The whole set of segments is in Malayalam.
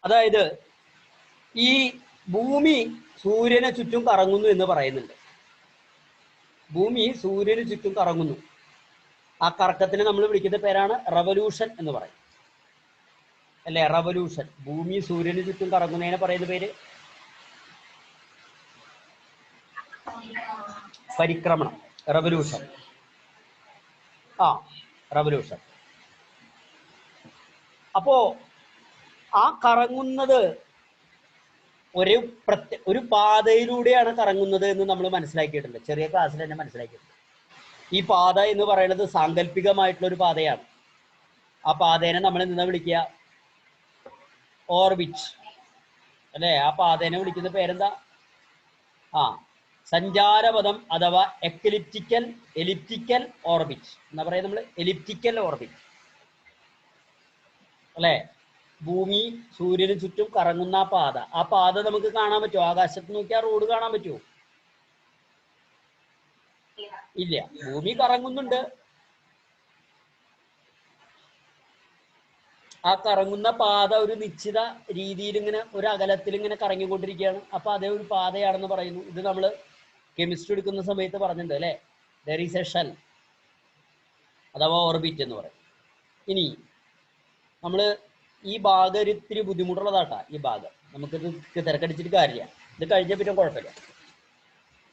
അതായത് ഈ ഭൂമി സൂര്യനെ ചുറ്റും കറങ്ങുന്നു എന്ന് പറയുന്നുണ്ട്. ഭൂമി സൂര്യന് ചുറ്റും കറങ്ങുന്നു. ആ കറക്കത്തിന് നമ്മൾ വിളിക്കുന്ന പേരാണ് റവല്യൂഷൻ എന്ന് പറയും, അല്ലേ? റവല്യൂഷൻ. ഭൂമി സൂര്യന് ചുറ്റും കറങ്ങുന്നതിനെ പറയുന്ന പേര് പരിക്രമണം, റവല്യൂഷൻ. റവല്യൂഷൻ. അപ്പോ ആ കറങ്ങുന്നത് ഒരു പാതയിലൂടെയാണ് കറങ്ങുന്നത് എന്ന് നമ്മൾ മനസ്സിലാക്കിയിട്ടുണ്ട്, ചെറിയ ക്ലാസ്സിൽ തന്നെ മനസ്സിലാക്കിയിട്ടുണ്ട്. ഈ പാത എന്ന് പറയുന്നത് സാങ്കല്പികമായിട്ടുള്ള ഒരു പാതയാണ്. ആ പാതേനെ നമ്മൾ എന്താ വിളിക്കുക? ഓർബിറ്റ്, അല്ലേ? ആ പാതേനെ വിളിക്കുന്ന പേരെന്താ? സഞ്ചാരപഥം അഥവാ എലിപ്റ്റിക്കൽ ഓർബിറ്റ് എന്താ പറയുക നമ്മൾ? എലിപ്റ്റിക്കൽ ഓർബിറ്റ്, അല്ലേ? ഭൂമി സൂര്യന് ചുറ്റും കറങ്ങുന്ന ആ പാത നമുക്ക് കാണാൻ പറ്റുമോ? ആകാശത്ത് നോക്കിയാൽ റോഡ് കാണാൻ പറ്റുമോ? ഇല്ല. ഭൂമി കറങ്ങുന്നുണ്ട്. ആ കറങ്ങുന്ന പാത ഒരു നിശ്ചിത രീതിയിൽ ഇങ്ങനെ ഒരു അകലത്തിൽ ഇങ്ങനെ കറങ്ങിക്കൊണ്ടിരിക്കുകയാണ്. അപ്പൊ അതേ ഒരു പാതയാണെന്ന് പറയുന്നു. ഇത് നമ്മൾ കെമിസ്ട്രി എടുക്കുന്ന സമയത്ത് പറഞ്ഞിട്ടുണ്ട്, അല്ലെ? ദർ ഈസ് എ ഷെൽ അഥവാ ഓർബിറ്റ് എന്ന് പറയും. ഇനി നമ്മൾ ഈ ഭാഗം ഒരു ഇത്തിരി ബുദ്ധിമുട്ടുള്ളതാട്ടാ. ഈ ഭാഗം നമുക്കിത് തിരക്കടിച്ചിട്ട് കാര്യമില്ല. ഇത് കഴിഞ്ഞ പിന്നെ കുഴപ്പമില്ല.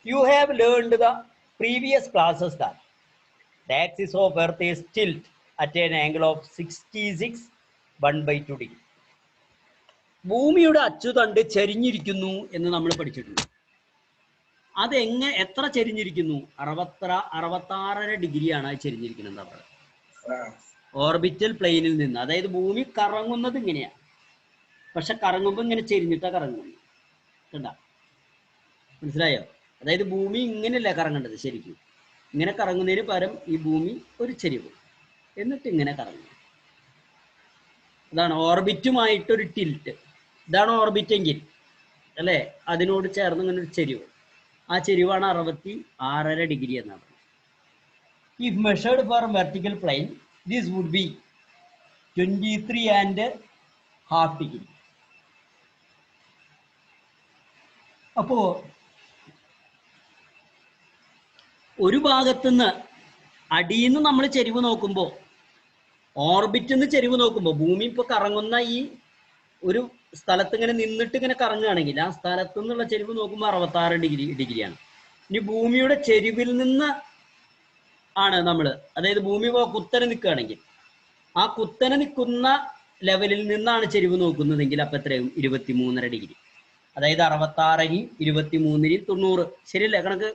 You have learned the previous classes that the axis of earth is tilt at an angle of 66/1/2 degree. ഭൂമിയുടെ അച്ചുതണ്ട് ചരിഞ്ഞിരിക്കുന്നു എന്ന് നമ്മൾ പഠിച്ചിട്ടുണ്ട്. എത്ര ചരിഞ്ഞിരിക്കുന്നു? 66.5 ഡിഗ്രിയാണ് അത് ചരിഞ്ഞിരിക്കുന്നത്. അവിടെ ഓർബിറ്റൽ പ്ലെയിനിൽ നിന്ന്, അതായത് ഭൂമി കറങ്ങുന്നത് ഇങ്ങനെയാണ്, പക്ഷെ കറങ്ങുമ്പോൾ ഇങ്ങനെ ചെരിഞ്ഞിട്ടാ കറങ്ങുന്നത്. കണ്ടാ? മനസ്സിലായോ? അതായത് ഭൂമി ഇങ്ങനെയല്ല കറങ്ങേണ്ടത്. ശരിക്കും ഇങ്ങനെ കറങ്ങുന്നതിന് പകരം ഈ ഭൂമി ഒരു ചെരിവ്, എന്നിട്ട് ഇങ്ങനെ കറങ്ങും. അതാണ് ഓർബിറ്റുമായിട്ടൊരു ടിൽറ്റ്. ഇതാണ് ഓർബിറ്റ് എങ്കിൽ, അല്ലേ? അതിനോട് ചേർന്ന് ഇങ്ങനെ ഒരു ചെരിവ്. ആ ചെരിവാണ് 66.5 ഡിഗ്രി എന്നാണ്. If measured for vertical plane this would be 23.5 degree. അപ്പോ ഒരു ഭാഗത്തുനിന്ന് അടിയിൽ നിന്ന് നമ്മൾ ചെരിവ് നോക്കുമ്പോൾ, ഓർബിറ്റിൽ നിന്ന് ചെരിവ് നോക്കുമ്പോൾ, ഭൂമി ഇപ്പൊ കറങ്ങുന്ന ഈ ഒരു സ്ഥലത്ത് ഇങ്ങനെ നിന്നിട്ട് ഇങ്ങനെ കറങ്ങുകയാണെങ്കിൽ ആ സ്ഥലത്തു നിന്നുള്ള ചെരിവ് നോക്കുമ്പോൾ 66 ഡിഗ്രിയാണ്. ഇനി ഭൂമിയുടെ ചെരിവിൽ നിന്ന് ആണ് നമ്മൾ, അതായത് ഭൂമി കുത്തനെ നിൽക്കുകയാണെങ്കിൽ ആ കുത്തനെ നിൽക്കുന്ന ലെവലിൽ നിന്നാണ് ചെരിവ് നോക്കുന്നതെങ്കിൽ അപ്പൊ എത്രയും 23.5 ഡിഗ്രി. അതായത് 66 23 90. ശരിയല്ലേ കണക്ക്?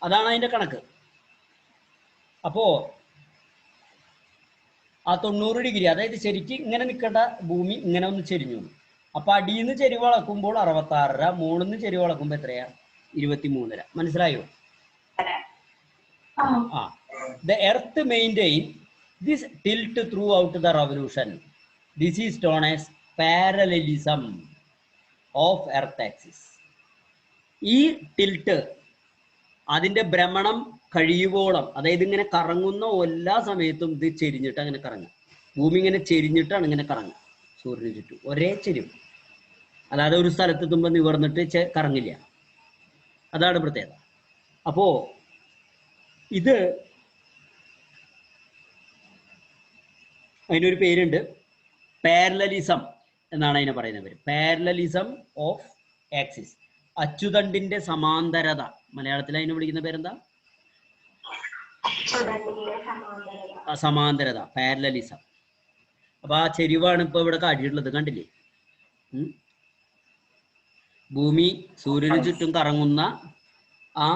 അതാണ് അതിന്റെ കണക്ക്. അപ്പോ ആ 90 ഡിഗ്രി, അതായത് ശരിക്കും ഇങ്ങനെ നിൽക്കേണ്ട ഭൂമി ഇങ്ങനെ ഒന്ന് ചെരിഞ്ഞു. അപ്പൊ അടിയിൽ നിന്ന് ചെരിവ് അളക്കുമ്പോൾ 66, മുകളിൽ നിന്ന് ചെരിവ് അളക്കുമ്പോൾ എത്രയാ? 23. മനസ്സിലായോ? The earth maintain this tilt throughout the revolution. This is known as parallelism of earth axis. ഈ ടിൽറ്റ് അതിന്റെ ഭ്രമണം കഴിയുവോളം, അതായത് ഇങ്ങനെ കറങ്ങുന്ന എല്ലാ സമയത്തും ഇത് ചെരിഞ്ഞിട്ട് അങ്ങനെ കറങ്ങും. ഭൂമി ഇങ്ങനെ ചെരിഞ്ഞിട്ടാണ് ഇങ്ങനെ കറങ്ങുക സൂര്യന് ചുറ്റും, ഒരേ ചെരിവ്. അല്ലാതെ ഒരു സ്ഥലത്തെത്തുമ്പോൾ നിവർന്നിട്ട് കറങ്ങില്ല. അതാണ് പ്രത്യേകത. അപ്പോ ഇത് അതിനൊരു പേരുണ്ട്, പാരലലിസം എന്നാണ് അതിനെ പറയുന്ന പേര്. പാരലലിസം ഓഫ് ആക്സിസ്, അച്ചുതണ്ടിന്റെ സമാന്തരത. മലയാളത്തിൽ അതിനെ വിളിക്കുന്ന പേരെന്താ? സമാന്തരത, പാരലലിസം. അപ്പൊ ആ ചെരിവാണ് ഇപ്പൊ ഇവിടെ കാട്ടിയിട്ടുള്ളത്, കണ്ടില്ലേ? ഭൂമി സൂര്യന് ചുറ്റും കറങ്ങുന്ന ആ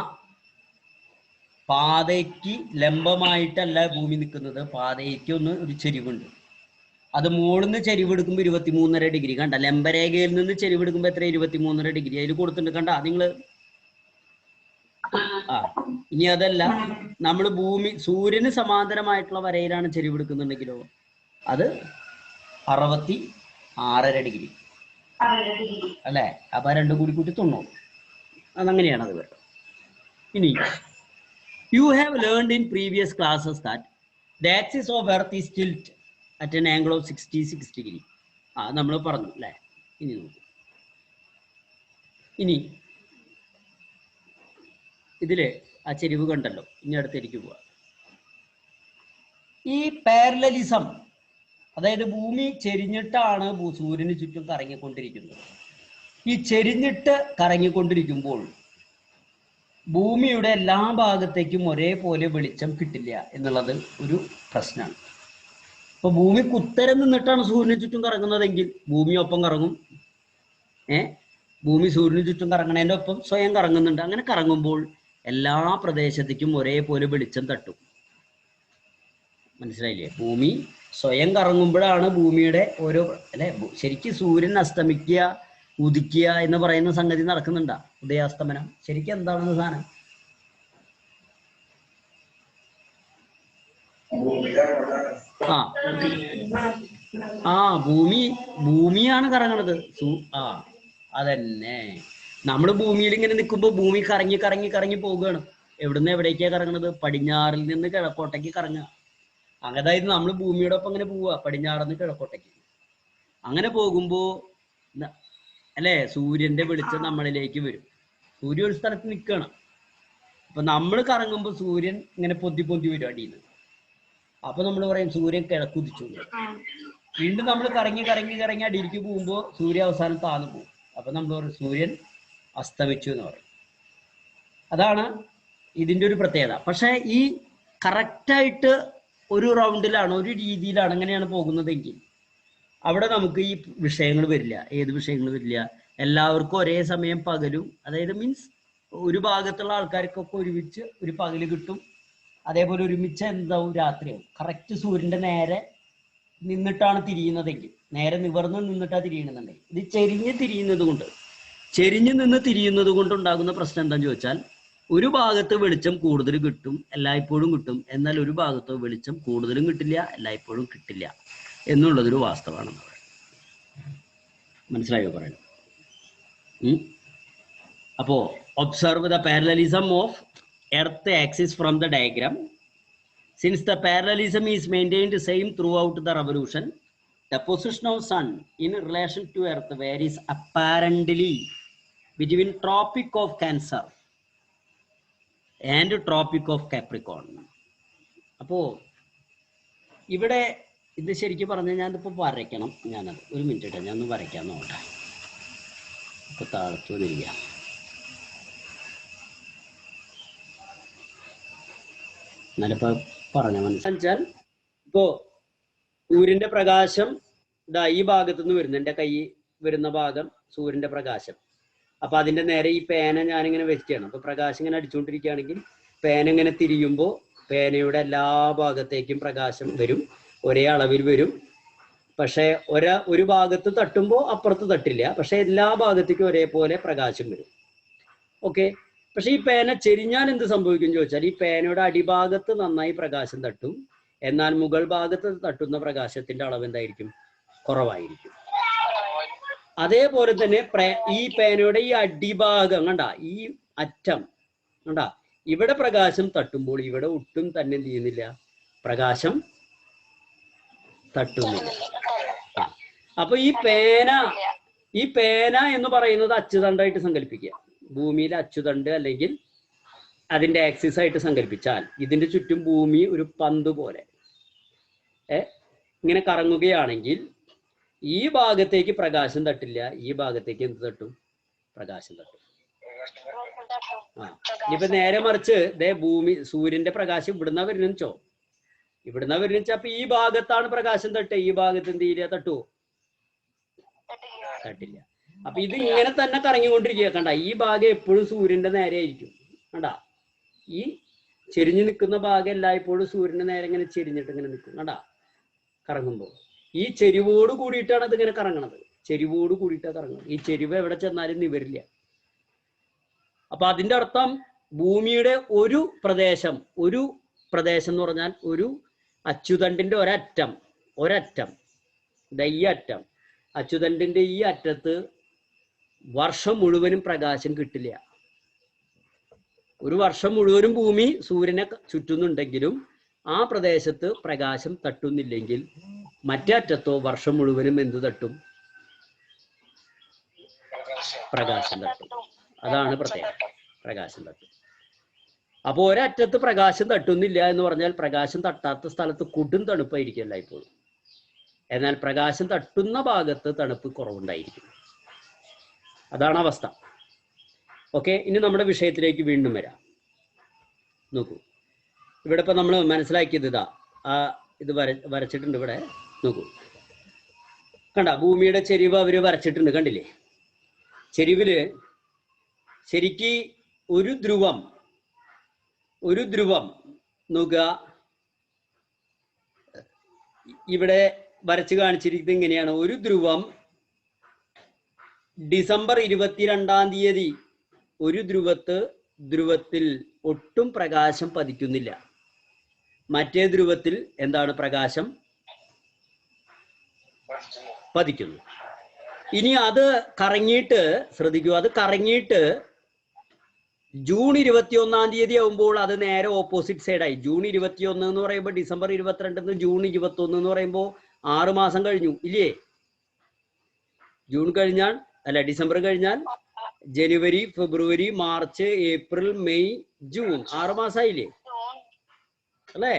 പാതയ്ക്ക് ലംബമായിട്ടല്ല ഭൂമി നിൽക്കുന്നത്, പാതയ്ക്ക് ഒരു ചെരിവുണ്ട്. അത് മുകളിൽ നിന്ന് ചെരിവെടുക്കുമ്പോൾ 23.5 ഡിഗ്രി. കണ്ട? ലംബരേഖയിൽ നിന്ന് ചെരിവെടുക്കുമ്പോൾ എത്ര? 23.5 ഡിഗ്രി അതിൽ കൊടുത്തിട്ടുണ്ട്. കണ്ട നിങ്ങള്? ഇനി അതല്ല, നമ്മൾ ഭൂമി സൂര്യന് സമാന്തരമായിട്ടുള്ള വരയിലാണ് ചെരിവെടുക്കുന്നുണ്ടെങ്കിലോ അത് 66.5 ഡിഗ്രി, അല്ലേ? അപ്പൊ രണ്ടും കൂടി കൂട്ടി 90. അതങ്ങനെയാണ് അത് കേട്ടോ. ഇനി You have learned in previous classes that the axis of Earth is tilt at an angle of 66 degree. നമ്മൾ പറഞ്ഞു അല്ലേ? ഇനി നോക്കൂ. ഇനി ഇതില് ആ ചെരിവ് കണ്ടല്ലോ. ഇനി അടുത്തേക്ക് പോവാം. ഈ പാരലലിസം, അതായത് ഭൂമി ചെരിഞ്ഞിട്ടാണ് സൂര്യന് ചുറ്റും കറങ്ങിക്കൊണ്ടിരിക്കുന്നത്. ഈ ചെരിഞ്ഞിട്ട് കറങ്ങിക്കൊണ്ടിരിക്കുമ്പോൾ ഭൂമിയുടെ എല്ലാ ഭാഗത്തേക്കും ഒരേപോലെ വെളിച്ചം കിട്ടില്ല എന്നുള്ളത് ഒരു പ്രശ്നമാണ്. അപ്പൊ ഭൂമിക്ക് ഉത്തരം നിന്നിട്ടാണ് സൂര്യന് ചുറ്റും കറങ്ങുന്നതെങ്കിൽ ഭൂമി ഒപ്പം കറങ്ങും. ഭൂമി സൂര്യന് ചുറ്റും കറങ്ങണതിൻ്റെ ഒപ്പം സ്വയം കറങ്ങുന്നുണ്ട്. അങ്ങനെ കറങ്ങുമ്പോൾ എല്ലാ പ്രദേശത്തേക്കും ഒരേപോലെ വെളിച്ചം തട്ടും. മനസ്സിലായില്ലേ? ഭൂമി സ്വയം കറങ്ങുമ്പോഴാണ് ഭൂമിയുടെ ഓരോ അല്ലെ, ശരിക്കും സൂര്യൻ അസ്തമിക്കുക ഉദിക്കുക എന്ന് പറയുന്ന സംഗതി നടക്കുന്നുണ്ടാ? ഉദയാസ്തമനം ശരിക്കും എന്താണെന്ന് സാധനം? ഭൂമിയാണ് കറങ്ങണത്. അതന്നെ. നമ്മൾ ഭൂമിയിൽ ഇങ്ങനെ നിൽക്കുമ്പോൾ ഭൂമി കറങ്ങി കറങ്ങി കറങ്ങി പോവുകയാണ്. എവിടുന്ന് എവിടേക്കാ കറങ്ങണത്? പടിഞ്ഞാറിൽ നിന്ന് കിഴക്കോട്ടേക്ക് കറങ്ങുക. അതായത് നമ്മൾ ഭൂമിയുടെ ഒപ്പം അങ്ങനെ പോവുക, പടിഞ്ഞാറിന്ന് കിഴക്കോട്ടേക്ക്. അങ്ങനെ പോകുമ്പോ അല്ലെ, സൂര്യന്റെ വെളിച്ചം നമ്മളിലേക്ക് വരും. സൂര്യൻ ഒരു സ്ഥലത്ത് നിൽക്കണം. അപ്പൊ നമ്മൾ കറങ്ങുമ്പോൾ സൂര്യൻ ഇങ്ങനെ പൊന്തി പൊന്തി വരും അടിയിൽ നിന്ന്. അപ്പൊ നമ്മൾ പറയും സൂര്യൻ കിഴക്കുദിച്ചു. വീണ്ടും നമ്മൾ കറങ്ങി കറങ്ങി കറങ്ങി അടിയിലേക്ക് പോകുമ്പോൾ സൂര്യ അവസാനം താന്നു പോകും. അപ്പൊ നമ്മൾ പറയും സൂര്യൻ അസ്തമിച്ചു എന്ന് പറയും. അതാണ് ഇതിന്റെ ഒരു പ്രത്യേകത. പക്ഷെ ഈ കറക്റ്റായിട്ട് ഒരു റൗണ്ടിലാണ്, ഒരു രീതിയിലാണ് അങ്ങനെയാണ് പോകുന്നതെങ്കിൽ അവിടെ നമുക്ക് ഈ വിഷയങ്ങൾ വരില്ല. ഏത് വിഷയങ്ങൾ വരില്ല? എല്ലാവർക്കും ഒരേ സമയം പകലും, അതായത് മീൻസ് ഒരു ഭാഗത്തുള്ള ആൾക്കാർക്കൊക്കെ ഒരുമിച്ച് ഒരു പകല് കിട്ടും. അതേപോലെ ഒരുമിച്ച് എന്താവും? രാത്രിയാവും. കറക്റ്റ് സൂര്യന്റെ നേരെ നിന്നിട്ടാണ് തിരിയുന്നതെങ്കിൽ, നേരെ നിവർന്ന് നിന്നിട്ടാണ് തിരിയണമെന്നുണ്ടെങ്കിൽ, ഇത് ചെരിഞ്ഞ് നിന്ന് തിരിയുന്നത് കൊണ്ടുണ്ടാകുന്ന പ്രശ്നം എന്താണെന്ന് ചോദിച്ചാൽ, ഒരു ഭാഗത്ത് വെളിച്ചം കൂടുതൽ കിട്ടും, എല്ലായ്പ്പോഴും കിട്ടും. എന്നാൽ ഒരു ഭാഗത്ത് വെളിച്ചം കൂടുതലും കിട്ടില്ല, എല്ലായ്പ്പോഴും കിട്ടില്ല എന്നുള്ളതൊരു വാസ്തവമാണ്. മനസ്സിലായോ പറയുന്നത്? അപ്പോ observe the parallelism of earth axis from the diagram. Since the parallelism is maintained same throughout the revolution, the position of sun in relation to earth varies apparently between tropic of cancer and tropic of Capricorn. അപ്പോ ഇവിടെ ഇത് ശരിക്കും പറഞ്ഞാൽ ഞാനിപ്പോൾ വരയ്ക്കണം. ഞാനത് ഒരു മിനിറ്റ് ഇട്ടാ ഞാനൊന്ന് വരയ്ക്കാൻ നോക്കട്ടെ. ഇപ്പൊ താഴത്തു വന്നിരിക്കുക. എന്നാലിപ്പോ പറഞ്ഞ മനസ്സിലാൽ, ഇപ്പോ സൂര്യന്റെ പ്രകാശം ഇതാ ഈ ഭാഗത്തു നിന്ന് വരുന്നു. എൻ്റെ കൈ വരുന്ന ഭാഗം സൂര്യന്റെ പ്രകാശം. അപ്പൊ അതിന്റെ നേരെ ഈ പേന ഞാനിങ്ങനെ വെക്കുകയാണ്. അപ്പൊ പ്രകാശം ഇങ്ങനെ അടിച്ചുകൊണ്ടിരിക്കുകയാണെങ്കിൽ പേന ഇങ്ങനെ തിരിയുമ്പോൾ പേനയുടെ എല്ലാ ഭാഗത്തേക്കും പ്രകാശം വരും, ഒരേ അളവിൽ വരും. പക്ഷെ ഒരു ഭാഗത്ത് തട്ടുമ്പോൾ അപ്പുറത്ത് തട്ടില്ല. പക്ഷെ എല്ലാ ഭാഗത്തേക്കും ഒരേപോലെ പ്രകാശം വരും. ഓക്കെ. പക്ഷെ ഈ പേന ചെരിഞ്ഞാൽ എന്ത് സംഭവിക്കും ചോദിച്ചാൽ, ഈ പേനയുടെ അടിഭാഗത്ത് നന്നായി പ്രകാശം തട്ടും, എന്നാൽ മുകൾ ഭാഗത്ത് തട്ടുന്ന പ്രകാശത്തിന്റെ അളവ് എന്തായിരിക്കും? കുറവായിരിക്കും. അതേപോലെ തന്നെ ഈ പേനയുടെ ഈ അടിഭാഗം കണ്ട, ഈ അറ്റം കണ്ട, ഇവിടെ പ്രകാശം തട്ടുമ്പോൾ ഇവിടെ ഒട്ടും തന്നെ എന്ത് ചെയ്യുന്നില്ല? പ്രകാശം തട്ടുന്നില്ല. അപ്പൊ ഈ പേന എന്ന് പറയുന്നത് അച്ചുതണ്ടായിട്ട് സങ്കല്പിക്കുക. ഭൂമിയിലെ അച്ചുതണ്ട് അല്ലെങ്കിൽ അതിന്റെ ആക്സിസ് ആയിട്ട് സങ്കല്പിച്ചാൽ, ഇതിന്റെ ചുറ്റും ഭൂമി ഒരു പന്ത് പോലെ ഇങ്ങനെ കറങ്ങുകയാണെങ്കിൽ ഈ ഭാഗത്തേക്ക് പ്രകാശം തട്ടില്ല, ഈ ഭാഗത്തേക്ക് എന്ത് തട്ടും? പ്രകാശം തട്ടും. ഇനിയിപ്പോ നേരെ മറിച്ച് സൂര്യന്റെ പ്രകാശം ഇവിടുന്ന വരുന്നോ, ഇവിടുന്ന വരുന്ന. അപ്പൊ ഈ ഭാഗത്താണ് പ്രകാശം തട്ടുക, ഈ ഭാഗത്ത് എന്ത് ചെയ്യില്ല? തട്ടുവോ? തട്ടില്ല. അപ്പൊ ഇത് ഇങ്ങനെ തന്നെ കറങ്ങിക്കൊണ്ടിരിക്കുക. കണ്ട, ഈ ഭാഗം എപ്പോഴും സൂര്യന്റെ നേരെ ആയിരിക്കും. കണ്ട, ഈ ചെരിഞ്ഞു നിൽക്കുന്ന ഭാഗം എല്ലായ്പ്പോഴും സൂര്യന്റെ നേരെ ഇങ്ങനെ ചെരിഞ്ഞിട്ട് ഇങ്ങനെ നിൽക്കും. കണ്ട, കറങ്ങുമ്പോൾ ഈ ചെരിവോട് കൂടിയിട്ടാണ് അത് ഇങ്ങനെ കറങ്ങണത്. ചെരിവോട് കൂടിയിട്ടാണ് കറങ്ങുന്നത്. ഈ ചെരിവ് എവിടെ ചെന്നാലും നിവരില്ല. അപ്പൊ അതിന്റെ അർത്ഥം ഭൂമിയുടെ ഒരു പ്രദേശം എന്ന് പറഞ്ഞാൽ ഒരു അച്ചുതണ്ടിന്റെ ഒരറ്റം ഈ അറ്റം, അച്ചുതണ്ടിന്റെ ഈ അറ്റത്ത് വർഷം മുഴുവനും പ്രകാശം കിട്ടില്ല. ഒരു വർഷം മുഴുവനും ഭൂമി സൂര്യനെ ചുറ്റുന്നുണ്ടെങ്കിലും ആ പ്രദേശത്ത് പ്രകാശം തട്ടുന്നില്ലെങ്കിൽ മറ്റേ അറ്റത്തോ വർഷം മുഴുവനും എന്ത് തട്ടും? പ്രകാശം തട്ടും. അതാണ് പ്രത്യേകത, പ്രകാശം തട്ടും. അപ്പോൾ ഒരറ്റത്ത് പ്രകാശം തട്ടുന്നില്ല എന്ന് പറഞ്ഞാൽ പ്രകാശം തട്ടാത്ത സ്ഥലത്ത് കൊടും തണുപ്പായിരിക്കും എല്ലായ്പ്പോഴും. എന്നാൽ പ്രകാശം തട്ടുന്ന ഭാഗത്ത് തണുപ്പ് കുറവുണ്ടായിരിക്കും. അതാണ് അവസ്ഥ. ഓക്കെ, ഇനി നമ്മുടെ വിഷയത്തിലേക്ക് വീണ്ടും വരാം. നോക്കൂ, ഇവിടെ ഇപ്പൊ നമ്മൾ മനസ്സിലാക്കിയത് ഇതാ, ഇത് വരച്ചിട്ടുണ്ട് ഇവിടെ. നോക്കൂ, കണ്ട ഭൂമിയുടെ ചെരിവ് അവര് വരച്ചിട്ടുണ്ട്, കണ്ടില്ലേ? ചെരിവില് ശരിക്ക് ഒരു ധ്രുവം നോക്കുക, ഇവിടെ വരച്ച് കാണിച്ചിരിക്കുന്നത് ഇങ്ങനെയാണ്. ഒരു ധ്രുവം ഡിസംബർ 22-ാം തീയതി ഒരു ധ്രുവത്തിൽ ഒട്ടും പ്രകാശം പതിക്കുന്നില്ല. മറ്റേ ധ്രുവത്തിൽ എന്താണ്? പ്രകാശം പതിക്കുന്നു. ഇനി അത് കറങ്ങിയിട്ട്, ശ്രദ്ധിക്കൂ, അത് കറങ്ങിയിട്ട് ജൂൺ 21-ാം തീയതി ആവുമ്പോൾ അത് നേരെ ഓപ്പോസിറ്റ് സൈഡായി. ജൂൺ 21 എന്ന് പറയുമ്പോൾ ഡിസംബർ 22 ജൂൺ 21 എന്ന് പറയുമ്പോൾ 6 മാസം കഴിഞ്ഞു ഇല്ലേ? ജൂൺ കഴിഞ്ഞാൽ അല്ല, ഡിസംബർ കഴിഞ്ഞാൽ ജനുവരി, ഫെബ്രുവരി, മാർച്ച്, ഏപ്രിൽ, മെയ്, ജൂൺ, 6 മാസമായില്ലേ അല്ലേ?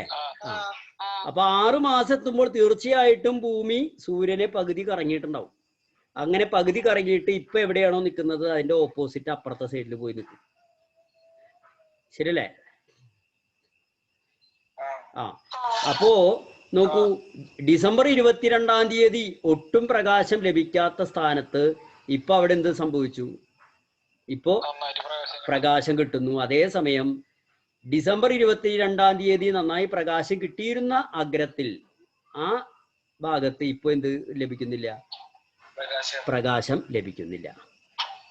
അപ്പൊ 6 മാസം എത്തുമ്പോൾ തീർച്ചയായിട്ടും ഭൂമി സൂര്യനെ പകുതി കറങ്ങിയിട്ടുണ്ടാവും. അങ്ങനെ പകുതി കറങ്ങിയിട്ട് ഇപ്പൊ എവിടെയാണോ നിൽക്കുന്നത് അതിന്റെ ഓപ്പോസിറ്റ് അപ്പുറത്തെ സൈഡിൽ പോയി നിൽക്കും. ശരിയല്ലേ? അപ്പോ നോക്കൂ, ഡിസംബർ 22-ാം തീയതി ഒട്ടും പ്രകാശം ലഭിക്കാത്ത സ്ഥാനത്ത് ഇപ്പൊ അവിടെ എന്ത് സംഭവിച്ചു? ഇപ്പോ പ്രകാശം കിട്ടുന്നു. അതേസമയം ഡിസംബർ 22-ാം തീയതി നന്നായി പ്രകാശം കിട്ടിയിരുന്ന അഗ്രത്തിൽ ആ ഭാഗത്ത് ഇപ്പൊ എന്ത് ലഭിക്കുന്നില്ല? പ്രകാശം ലഭിക്കുന്നില്ല.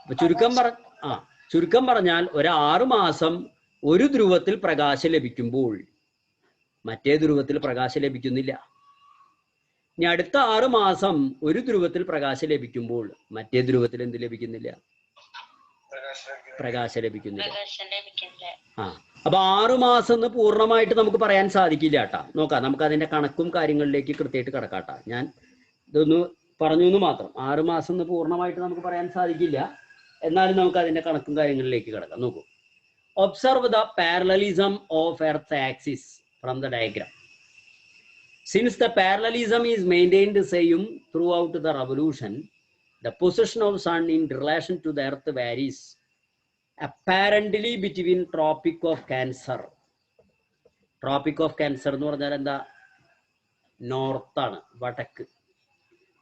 അപ്പൊ ചുരുക്കം പറഞ്ഞാൽ ഒരു 6 മാസം ഒരു ധ്രുവത്തിൽ പ്രകാശം ലഭിക്കുമ്പോൾ മറ്റേ ധ്രുവത്തിൽ പ്രകാശം ലഭിക്കുന്നില്ല. ഇനി അടുത്ത 6 മാസം ഒരു ധ്രുവത്തിൽ പ്രകാശം ലഭിക്കുമ്പോൾ മറ്റേ ധ്രുവത്തിൽ എന്ത് ലഭിക്കുന്നില്ല? പ്രകാശം ലഭിക്കുന്നില്ല. അപ്പൊ 6 മാസം എന്ന് പൂർണ്ണമായിട്ട് നമുക്ക് പറയാൻ സാധിക്കില്ല കേട്ടാ. നോക്കാം, നമുക്ക് അതിന്റെ കണക്കും കാര്യങ്ങളിലേക്ക് കൃത്യമായിട്ട് കിടക്കാട്ടാ. ഞാൻ ഇതൊന്ന് പറഞ്ഞു എന്ന് മാത്രം. 6 മാസം എന്ന് പൂർണ്ണമായിട്ട് നമുക്ക് പറയാൻ സാധിക്കില്ല, എന്നാലും നമുക്ക് അതിന്റെ കണക്കും കാര്യങ്ങളിലേക്ക് കിടക്കാം. നോക്കൂ, observe the parallelism of earth axis from the diagram. Since the parallelism is maintained the same throughout the revolution, the position of sun in relation to the earth varies apparently between Tropic of Cancer. Tropic of Cancer എന്ന് പറഞ്ഞാൽ എന്താ? നോർത്ത് ആണ്, വടക്ക്.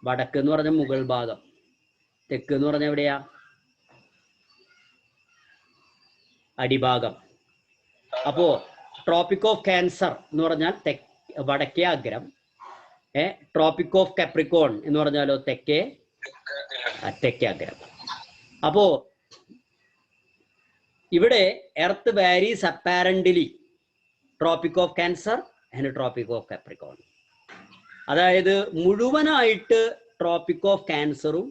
വടക്ക് എന്ന് പറഞ്ഞാൽ മുകൾ ഭാഗം, തെക്ക് എന്ന് പറഞ്ഞാൽ എവിടെയാ? അടിഭാഗം. അപ്പോ ട്രോപ്പിക് ഓഫ് ക്യാൻസർ എന്ന് പറഞ്ഞാൽ വടക്കേ അഗ്രം. ട്രോപ്പിക് ഓഫ് കാപ്രിക്കോൺ എന്ന് പറഞ്ഞാലോ തെക്കേ അഗ്രം. അപ്പോ ഇവിടെ earth varies apparently tropic of cancer and tropic of Capricorn. അതായത് മുഴുവനായിട്ട് ട്രോപ്പിക് ഓഫ് ക്യാൻസറും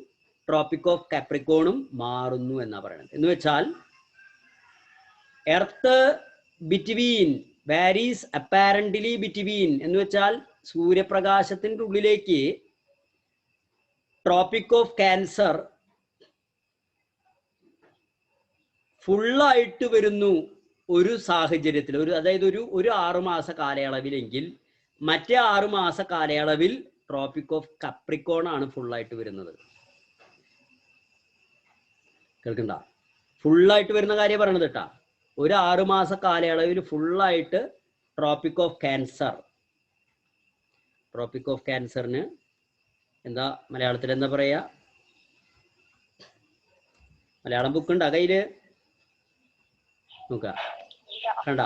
ട്രോപ്പിക് ഓഫ് കാപ്രിക്കോണും മാറുന്നു എന്നാ പറയുന്നത്. എന്ന് വെച്ചാൽ earth between varies apparently between എന്ന് വെച്ചാൽ സൂര്യപ്രകാശത്തിന്റെ ഉള്ളിലേക്ക് ട്രോപ്പിക് ഓഫ് ക്യാൻസർ ഫുള്ളായിട്ട് വരുന്നു ഒരു സാഹചര്യത്തിൽ, അതായത് ഒരു 6 മാസ കാലയളവിലെങ്കിൽ മറ്റേ 6 മാസ കാലയളവിൽ ട്രോപ്പിക് ഓഫ് കാപ്രിക്കോൺ ആണ് ഫുള്ളായിട്ട് വരുന്നത്. കേൾക്കണ്ട? ഫുള്ളായിട്ട് വരുന്ന കാര്യം പറയണത് കേട്ടാ. ഒരു 6 മാസ കാലയളവിൽ ഫുള്ളായിട്ട് ട്രോപ്പിക് ഓഫ് ക്യാൻസറിന് എന്താ മലയാളത്തിൽ എന്താ പറയാ? മലയാളം ബുക്ക് ഉണ്ടാ കയ്യില്? നോക്ക, കണ്ട?